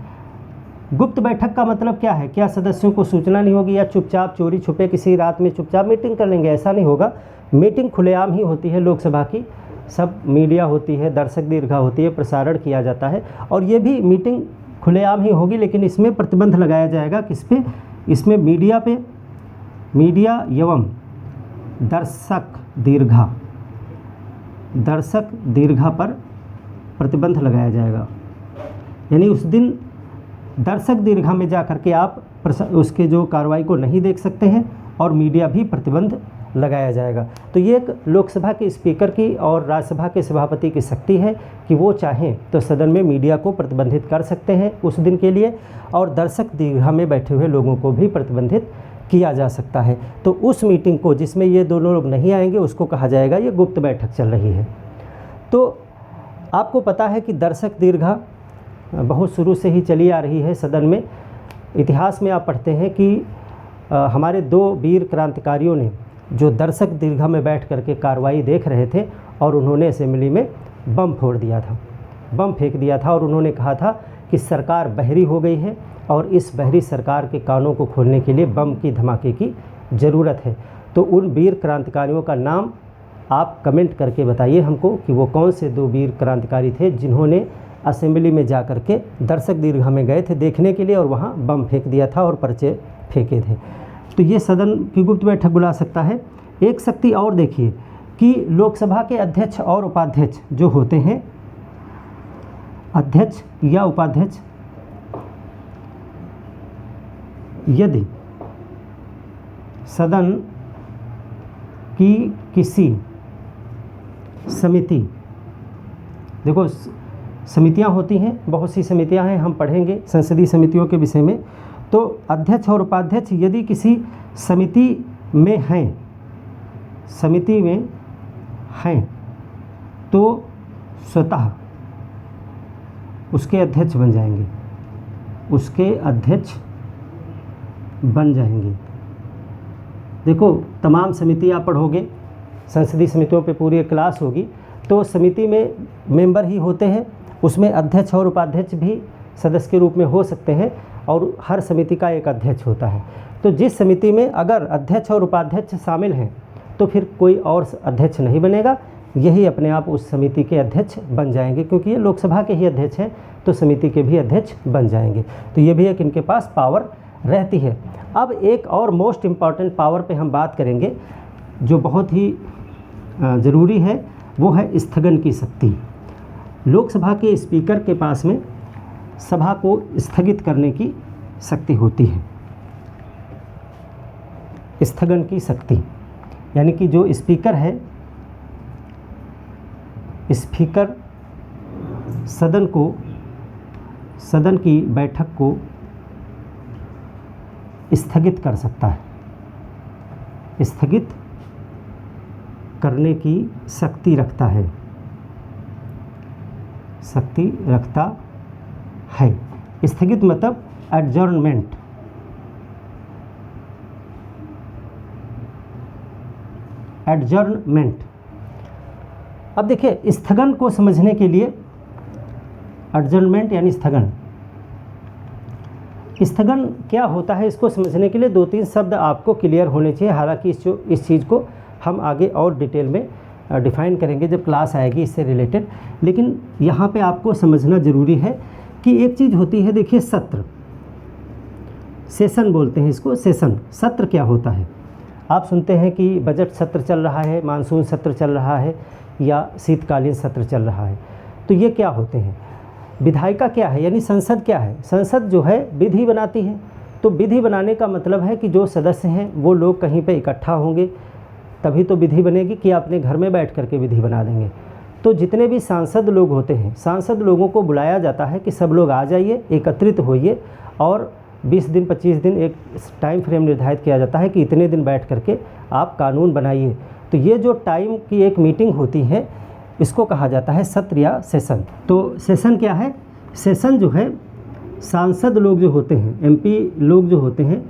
गुप्त बैठक का मतलब क्या है? क्या सदस्यों को सूचना नहीं होगी या चुपचाप चोरी छुपे किसी रात में चुपचाप मीटिंग कर लेंगे? ऐसा नहीं होगा। मीटिंग खुलेआम ही होती है लोकसभा की, सब मीडिया होती है, दर्शक दीर्घा होती है, प्रसारण किया जाता है और ये भी मीटिंग खुलेआम ही होगी, लेकिन इसमें प्रतिबंध लगाया जाएगा। किस पे? इसमें मीडिया पे, मीडिया एवं दर्शक दीर्घा पर प्रतिबंध लगाया जाएगा। यानी उस दिन दर्शक दीर्घा में जा कर के आप उसके जो कार्रवाई को नहीं देख सकते हैं और मीडिया भी प्रतिबंध लगाया जाएगा। तो ये एक लोकसभा के स्पीकर की और राज्यसभा के सभापति की शक्ति है कि वो चाहें तो सदन में मीडिया को प्रतिबंधित कर सकते हैं उस दिन के लिए, और दर्शक दीर्घा में बैठे हुए लोगों को भी प्रतिबंधित किया जा सकता है। तो उस मीटिंग को जिसमें ये दोनों लोग नहीं आएंगे उसको कहा जाएगा ये गुप्त बैठक चल रही है। तो आपको पता है कि दर्शक दीर्घा बहुत शुरू से ही चली आ रही है सदन में। इतिहास में आप पढ़ते हैं कि हमारे दो वीर क्रांतिकारियों ने जो दर्शक दीर्घा में बैठ करके कार्रवाई देख रहे थे और उन्होंने असेंबली में बम फोड़ दिया था, बम फेंक दिया था और उन्होंने कहा था कि सरकार बहरी हो गई है और इस बहरी सरकार के कानों को खोलने के लिए बम की धमाके की ज़रूरत है। तो उन वीर क्रांतिकारियों का नाम आप कमेंट करके बताइए हमको कि वो कौन से दो वीर क्रांतिकारी थे जिन्होंने असेंबली में जा कर के दर्शक दीर्घा में गए थे देखने के लिए और वहाँ बम फेंक दिया था और पर्चे फेंके थे। तो ये सदन की गुप्त बैठक बुला सकता है। एक शक्ति और देखिए कि लोकसभा के अध्यक्ष और उपाध्यक्ष जो होते हैं, अध्यक्ष या उपाध्यक्ष यदि सदन की किसी समिति, देखो समितियां होती हैं, बहुत सी समितियां हैं, हम पढ़ेंगे संसदीय समितियों के विषय में। तो अध्यक्ष और उपाध्यक्ष यदि किसी समिति में हैं तो स्वतः उसके अध्यक्ष बन जाएंगे, देखो तमाम समिति आप पढ़ोगे, संसदीय समितियों पे पूरी एक क्लास होगी, तो समिति में मेंबर ही होते हैं, उसमें अध्यक्ष और उपाध्यक्ष भी सदस्य के रूप में हो सकते हैं और हर समिति का एक अध्यक्ष होता है। तो जिस समिति में अगर अध्यक्ष और उपाध्यक्ष शामिल हैं तो फिर कोई और अध्यक्ष नहीं बनेगा, यही अपने आप उस समिति के अध्यक्ष बन जाएंगे, क्योंकि ये लोकसभा के ही अध्यक्ष हैं तो समिति के भी अध्यक्ष बन जाएंगे। तो ये भी एक इनके पास पावर रहती है। अब एक और मोस्ट इम्पॉर्टेंट पावर पे हम बात करेंगे जो बहुत ही ज़रूरी है, वो है स्थगन की शक्ति। लोकसभा के स्पीकर के पास में सभा को स्थगित करने की शक्ति होती है। स्थगन की शक्ति यानी कि जो स्पीकर है, स्पीकर सदन की बैठक को स्थगित कर सकता है, स्थगित करने की शक्ति रखता है, स्थगित मतलब एडजर्नमेंट। अब देखिए स्थगन को समझने के लिए, एडजर्नमेंट यानी स्थगन क्या होता है, इसको समझने के लिए 2-3 शब्द आपको क्लियर होने चाहिए। हालांकि इस चीज़ को हम आगे और डिटेल में डिफाइन करेंगे जब क्लास आएगी इससे रिलेटेड, लेकिन यहाँ पे आपको समझना ज़रूरी है कि एक चीज़ होती है, देखिए सत्र, सेशन बोलते हैं इसको, सेशन। सत्र क्या होता है? आप सुनते हैं कि बजट सत्र चल रहा है, मानसून सत्र चल रहा है या शीतकालीन सत्र चल रहा है। तो ये क्या होते हैं? विधायिका क्या है, यानी संसद क्या है? संसद जो है विधि बनाती है। तो विधि बनाने का मतलब है कि जो सदस्य हैं वो लोग कहीं पे इकट्ठा होंगे तभी तो विधि बनेगी, कि अपने घर में बैठ करके विधि बना देंगे। तो जितने भी सांसद लोग होते हैं, सांसद लोगों को बुलाया जाता है कि सब लोग आ जाइए, एकत्रित होइए, और 20 दिन 25 दिन एक टाइम फ्रेम निर्धारित किया जाता है कि इतने दिन बैठ करके आप कानून बनाइए। तो ये जो टाइम की एक मीटिंग होती है इसको कहा जाता है सत्र या सेशन। तो सेशन क्या है? सेशन जो है, सांसद लोग जो होते हैं, एमपी लोग जो होते हैं,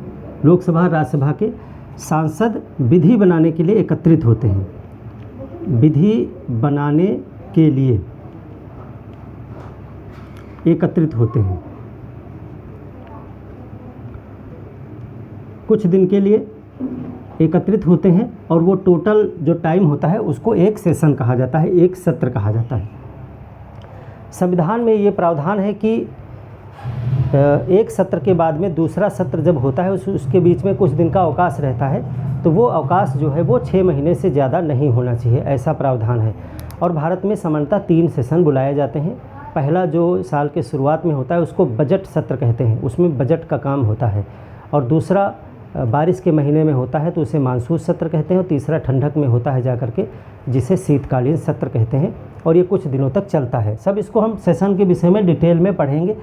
लोकसभा राज्यसभा के सांसद विधि बनाने के लिए एकत्रित होते हैं, विधि बनाने के लिए एकत्रित होते हैं, कुछ दिन के लिए एकत्रित होते हैं, और वो टोटल जो टाइम होता है उसको एक सेशन कहा जाता है, एक सत्र कहा जाता है। संविधान में ये प्रावधान है कि एक सत्र के बाद में दूसरा सत्र जब होता है उसके बीच में कुछ दिन का अवकाश रहता है, तो वो अवकाश जो है वो 6 महीने से ज़्यादा नहीं होना चाहिए, ऐसा प्रावधान है। और भारत में सामान्यतः 3 सेशन बुलाए जाते हैं। पहला जो साल के शुरुआत में होता है उसको बजट सत्र कहते हैं, उसमें बजट का काम होता है, और दूसरा बारिश के महीने में होता है तो उसे मानसून सत्र कहते हैं, और तीसरा ठंडक में होता है जाकर के, जिसे शीतकालीन सत्र कहते हैं, और ये कुछ दिनों तक चलता है। सब इसको हम सेशन के विषय में डिटेल में पढ़ेंगे,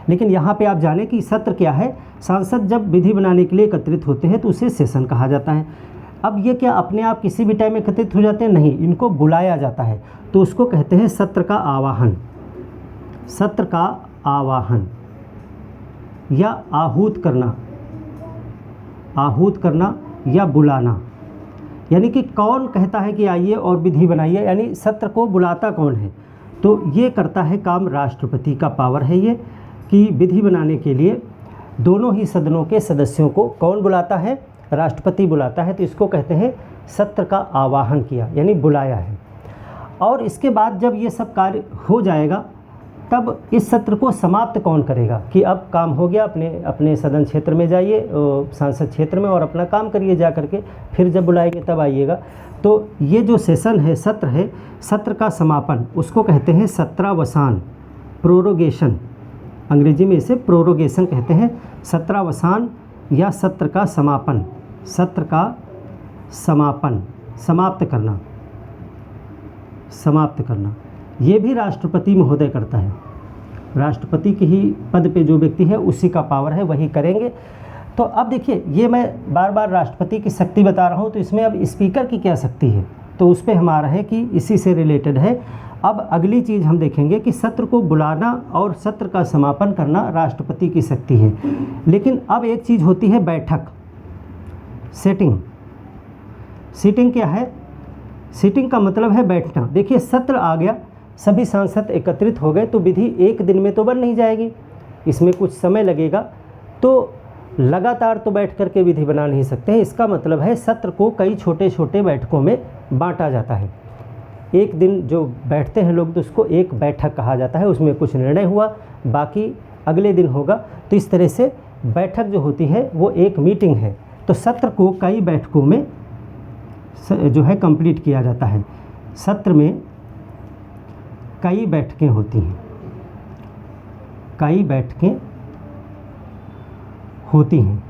लेकिन यहाँ पे आप जानें कि सत्र क्या है। सांसद जब विधि बनाने के लिए एकत्रित होते हैं तो उसे सेशन कहा जाता है। अब ये क्या अपने आप किसी भी टाइम एकत्रित हो जाते हैं? नहीं, इनको बुलाया जाता है, तो उसको कहते हैं सत्र का आवाहन। सत्र का आवाहन या आहूत करना या बुलाना, यानी कि कौन कहता है कि आइए और विधि बनाइए, यानी सत्र को बुलाता कौन है? तो ये करता है काम राष्ट्रपति का पावर है ये, कि विधि बनाने के लिए दोनों ही सदनों के सदस्यों को कौन बुलाता है? राष्ट्रपति बुलाता है। तो इसको कहते हैं सत्र का आवाहन किया, यानी बुलाया है। और इसके बाद जब ये सब कार्य हो जाएगा तब इस सत्र को समाप्त कौन करेगा, कि अब काम हो गया, अपने सदन क्षेत्र में जाइए, सांसद क्षेत्र में, और अपना काम करिए जा करके, फिर जब बुलाएंगे तब आइएगा। तो ये जो सेशन है, सत्र है, सत्र का समापन उसको कहते हैं सत्रावसान, प्रोरोगेशन। अंग्रेजी में इसे प्रोरोगेशन कहते हैं। सत्रावसान या सत्र का समापन, सत्र का समापन, समाप्त करना, ये भी राष्ट्रपति महोदय करता है। राष्ट्रपति के ही पद पे जो व्यक्ति है उसी का पावर है, वही करेंगे। तो अब देखिए, ये मैं बार बार राष्ट्रपति की शक्ति बता रहा हूँ, तो इसमें अब स्पीकर की क्या शक्ति है, तो उस पर हमारा है कि इसी से रिलेटेड है। अब अगली चीज़ हम देखेंगे कि सत्र को बुलाना और सत्र का समापन करना राष्ट्रपति की शक्ति है। लेकिन अब एक चीज़ होती है बैठक, सीटिंग क्या है? सीटिंग का मतलब है बैठना। देखिए, सत्र आ गया, सभी सांसद एकत्रित हो गए, तो विधि एक दिन में तो बन नहीं जाएगी, इसमें कुछ समय लगेगा। तो लगातार तो बैठ करके विधि बना नहीं सकते हैं। इसका मतलब है सत्र को कई छोटे छोटे बैठकों में बांटा जाता है। एक दिन जो बैठते हैं लोग तो उसको एक बैठक कहा जाता है, उसमें कुछ निर्णय हुआ, बाकी अगले दिन होगा। तो इस तरह से बैठक जो होती है वो एक मीटिंग है, तो सत्र को कई बैठकों में जो है कंप्लीट किया जाता है। सत्र में कई बैठकें होती हैं, कई बैठकें होती हैं।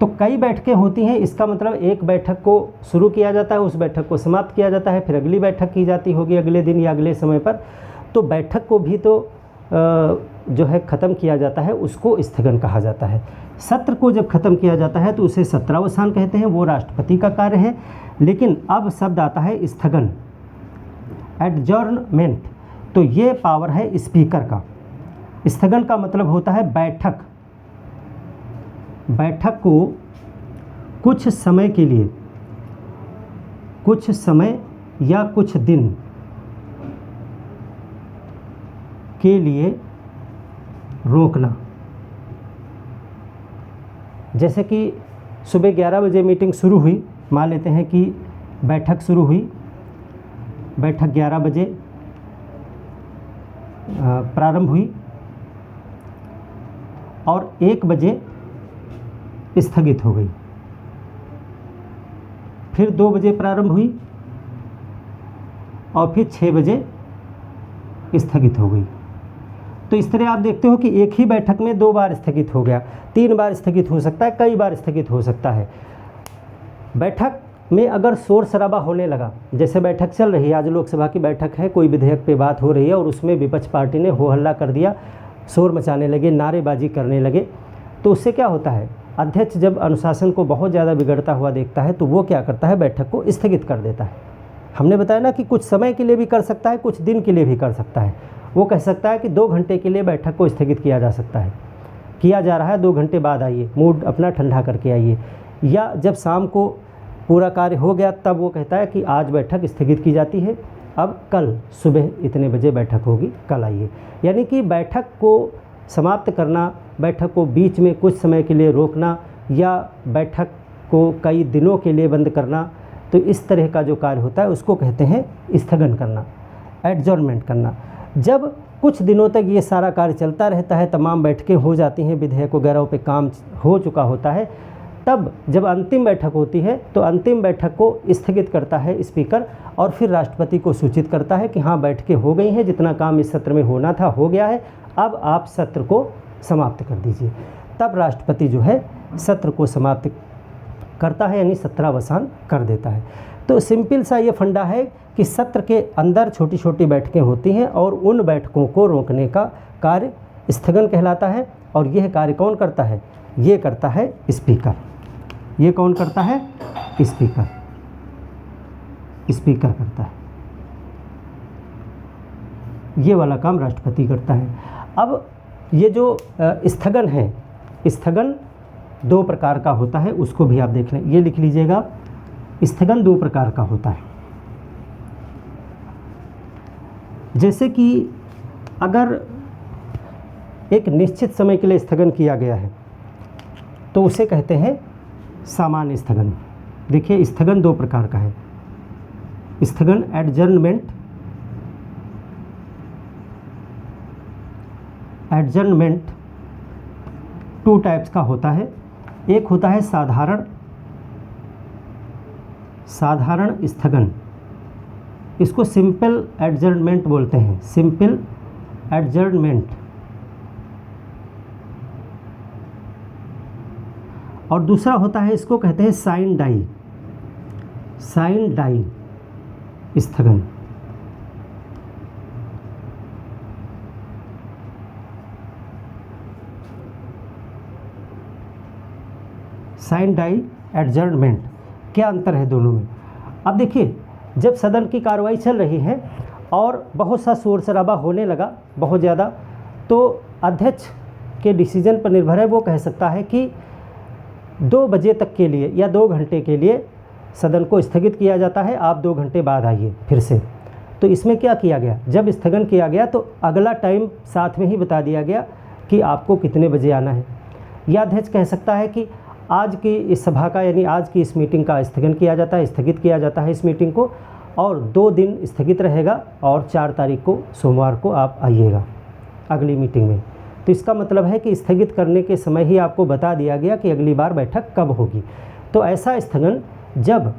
तो कई बैठकें होती हैं, इसका मतलब एक बैठक को शुरू किया जाता है, उस बैठक को समाप्त किया जाता है, फिर अगली बैठक की जाती होगी अगले दिन या अगले समय पर। तो बैठक को भी तो जो है ख़त्म किया जाता है, उसको स्थगन कहा जाता है। सत्र को जब ख़त्म किया जाता है तो उसे सत्रावसान कहते हैं, वो राष्ट्रपति का कार्य है। लेकिन अब शब्द आता है स्थगन, एडजॉर्नमेंट, तो ये पावर है स्पीकर का। स्थगन का मतलब होता है बैठक, बैठक को कुछ समय के लिए, कुछ समय या कुछ दिन के लिए रोकना। जैसे कि सुबह 11 बजे मीटिंग शुरू हुई, मान लेते हैं कि बैठक शुरू हुई, बैठक 11 बजे प्रारंभ हुई और 1 बजे स्थगित हो गई, फिर 2 बजे प्रारंभ हुई और फिर 6 बजे स्थगित हो गई। तो इस तरह आप देखते हो कि एक ही बैठक में 2 बार स्थगित हो गया, 3 बार स्थगित हो सकता है, कई बार स्थगित हो सकता है। बैठक में अगर शोर शराबा होने लगा, जैसे बैठक चल रही है, आज लोकसभा की बैठक है, कोई विधेयक पे बात हो रही है और उसमें विपक्ष पार्टी ने हो हल्ला कर दिया, शोर मचाने लगे, नारेबाजी करने लगे, तो उससे क्या होता है, अध्यक्ष जब अनुशासन को बहुत ज़्यादा बिगड़ता हुआ देखता है तो वो क्या करता है, बैठक को स्थगित कर देता है। हमने बताया ना कि कुछ समय के लिए भी कर सकता है, कुछ दिन के लिए भी कर सकता है। वो कह सकता है कि 2 घंटे के लिए बैठक को स्थगित किया जा सकता है, किया जा रहा है, 2 घंटे बाद आइए, मूड अपना ठंडा करके आइए। या जब शाम को पूरा कार्य हो गया तब वो कहता है कि आज बैठक स्थगित की जाती है, अब कल सुबह इतने बजे बैठक होगी, कल आइए। यानी कि बैठक को समाप्त करना, बैठक को बीच में कुछ समय के लिए रोकना या बैठक को कई दिनों के लिए बंद करना, तो इस तरह का जो कार्य होता है उसको कहते हैं स्थगन करना, एडजॉर्नमेंट करना। जब कुछ दिनों तक ये सारा कार्य चलता रहता है, तमाम बैठकें हो जाती हैं, विधेयक वगैरह पे काम हो चुका होता है, तब जब अंतिम बैठक होती है तो अंतिम बैठक को स्थगित करता है स्पीकर और फिर राष्ट्रपति को सूचित करता है कि हाँ बैठकें हो गई हैं, जितना काम इस सत्र में होना था हो गया है, अब आप सत्र को समाप्त कर दीजिए। तब राष्ट्रपति जो है सत्र को समाप्त करता है, यानी सत्रावसान कर देता है। तो सिंपल सा ये फंडा है कि सत्र के अंदर छोटी छोटी बैठकें होती हैं और उन बैठकों को रोकने का कार्य स्थगन कहलाता है। और यह कार्य कौन करता है, ये करता है स्पीकर। ये कौन करता है, स्पीकर, स्पीकर करता है। ये वाला काम राष्ट्रपति करता है। अब ये जो स्थगन है, स्थगन 2 प्रकार का होता है, उसको भी आप देख लें, ये लिख लीजिएगा, स्थगन 2 प्रकार का होता है। जैसे कि अगर एक निश्चित समय के लिए स्थगन किया गया है तो उसे कहते हैं सामान्य स्थगन। देखिए स्थगन 2 प्रकार का है, स्थगन एडजर्नमेंट, एडजर्नमेंट 2 टाइप्स का होता है। एक होता है साधारण, साधारण स्थगन, इसको सिंपल एडजर्नमेंट बोलते हैं, सिंपल एडजर्नमेंट। और दूसरा होता है, इसको कहते हैं साइन डाई, साइन डाई स्थगन। साइन डाई एडजर्नमेंट, क्या अंतर है दोनों में। अब देखिए, जब सदन की कार्रवाई चल रही है और बहुत सा शोर शराबा होने लगा बहुत ज़्यादा, तो अध्यक्ष के डिसीजन पर निर्भर है, वो कह सकता है कि 2 बजे तक के लिए या 2 घंटे के लिए सदन को स्थगित किया जाता है, आप 2 घंटे बाद आइए फिर से। तो इसमें क्या किया गया, जब स्थगन किया गया तो अगला टाइम साथ में ही बता दिया गया कि आपको कितने बजे आना है। या अध्यक्ष कह सकता है कि आज की इस सभा का, यानी आज की इस मीटिंग का स्थगन किया जाता है, स्थगित किया जाता है इस मीटिंग को, और 2 दिन स्थगित रहेगा और 4 तारीख को सोमवार को आप आइएगा अगली मीटिंग में। तो इसका मतलब है कि स्थगित करने के समय ही आपको बता दिया गया कि अगली बार बैठक कब होगी। तो ऐसा स्थगन जब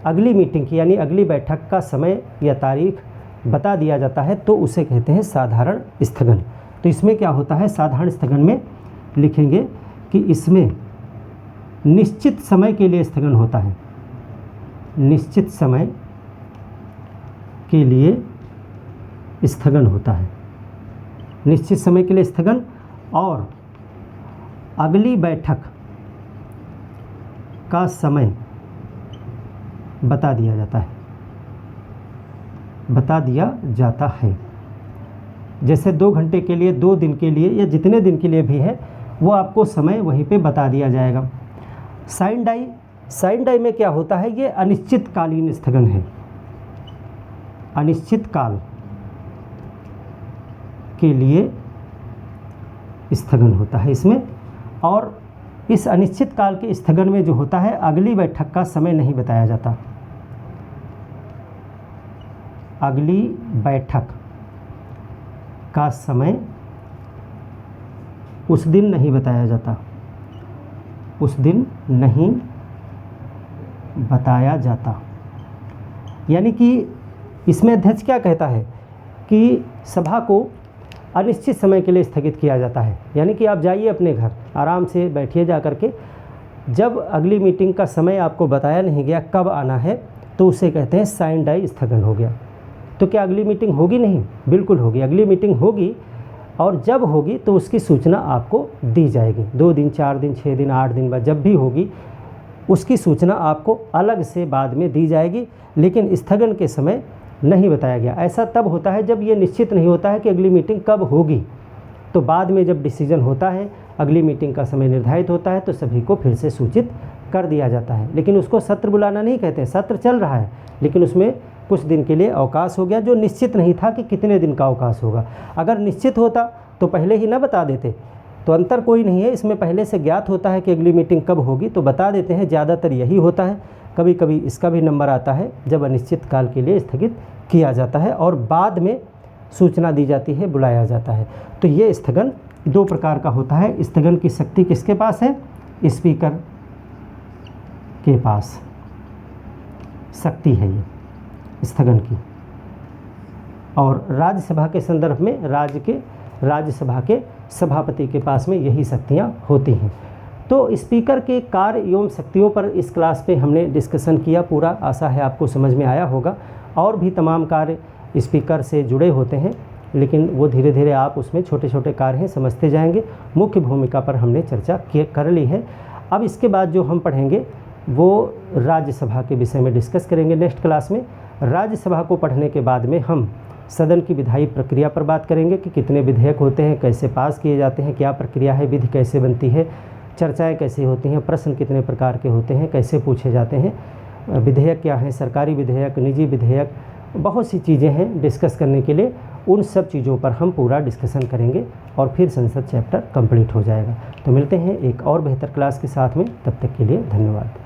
अगली मीटिंग की यानी अगली बैठक का समय या तारीख बता दिया जाता है तो उसे कहते हैं साधारण स्थगन। तो इसमें क्या होता है, साधारण स्थगन में लिखेंगे कि इसमें निश्चित समय के लिए स्थगन होता है, निश्चित समय के लिए स्थगन होता है, निश्चित समय के लिए स्थगन, और अगली बैठक का समय बता दिया जाता है, बता दिया जाता है। जैसे 2 घंटे के लिए, 2 दिन के लिए या जितने दिन के लिए भी है वो आपको समय वहीं पे बता दिया जाएगा। साइन डाई, साइन डाई में क्या होता है, ये अनिश्चितकालीन स्थगन है, अनिश्चित काल के लिए स्थगन होता है इसमें। और इस अनिश्चित काल के स्थगन में जो होता है अगली बैठक का समय नहीं बताया जाता, अगली बैठक का समय उस दिन नहीं बताया जाता, उस दिन नहीं बताया जाता। यानी कि इसमें अध्यक्ष क्या कहता है कि सभा को अनिश्चित समय के लिए स्थगित किया जाता है। यानी कि आप जाइए अपने घर, आराम से बैठिए जा कर के, जब अगली मीटिंग का समय आपको बताया नहीं गया कब आना है तो उसे कहते हैं साइन डाई स्थगन हो गया। तो क्या अगली मीटिंग होगी? नहीं, बिल्कुल होगी, अगली मीटिंग होगी, और जब होगी तो उसकी सूचना आपको दी जाएगी। 2 दिन, 4 दिन, 6 दिन, 8 दिन बाद जब भी होगी उसकी सूचना आपको अलग से बाद में दी जाएगी, लेकिन स्थगन के समय नहीं बताया गया। ऐसा तब होता है जब ये निश्चित नहीं होता है कि अगली मीटिंग कब होगी, तो बाद में जब डिसीजन होता है, अगली मीटिंग का समय निर्धारित होता है तो सभी को फिर से सूचित कर दिया जाता है। लेकिन उसको सत्र बुलाना नहीं कहते, सत्र चल रहा है लेकिन उसमें कुछ दिन के लिए अवकाश हो गया जो निश्चित नहीं था कि कितने दिन का अवकाश होगा। अगर निश्चित होता तो पहले ही ना बता देते, तो अंतर कोई नहीं है इसमें, पहले से ज्ञात होता है कि अगली मीटिंग कब होगी तो बता देते हैं, ज़्यादातर यही होता है। कभी कभी इसका भी नंबर आता है जब अनिश्चित काल के लिए स्थगित किया जाता है और बाद में सूचना दी जाती है, बुलाया जाता है। तो ये स्थगन 2 प्रकार का होता है। स्थगन की शक्ति किसके पास है? स्पीकर के पास शक्ति है ये स्थगन की। और राज्यसभा के संदर्भ में राज्यसभा के सभापति के पास में यही शक्तियाँ होती हैं। तो स्पीकर के कार्य एवं शक्तियों पर इस क्लास पे हमने डिस्कशन किया पूरा, आशा है आपको समझ में आया होगा। और भी तमाम कार्य स्पीकर से जुड़े होते हैं, लेकिन वो धीरे धीरे आप उसमें छोटे छोटे कार्य हैं समझते जाएंगे। मुख्य भूमिका पर हमने चर्चा कर ली है। अब इसके बाद जो हम पढ़ेंगे वो राज्यसभा के विषय में डिस्कस करेंगे नेक्स्ट क्लास में। राज्यसभा को पढ़ने के बाद में हम सदन की विधायी प्रक्रिया पर बात करेंगे कि कितने विधेयक होते हैं, कैसे पास किए जाते हैं, क्या प्रक्रिया है, विधि कैसे बनती है, चर्चाएं कैसे होती हैं, प्रश्न कितने प्रकार के होते हैं, कैसे पूछे जाते हैं, विधेयक क्या है, सरकारी विधेयक, निजी विधेयक, बहुत सी चीज़ें हैं डिस्कस करने के लिए। उन सब चीज़ों पर हम पूरा डिस्कशन करेंगे और फिर संसद चैप्टर कंप्लीट हो जाएगा। तो मिलते हैं एक और बेहतर क्लास के साथ में, तब तक के लिए धन्यवाद।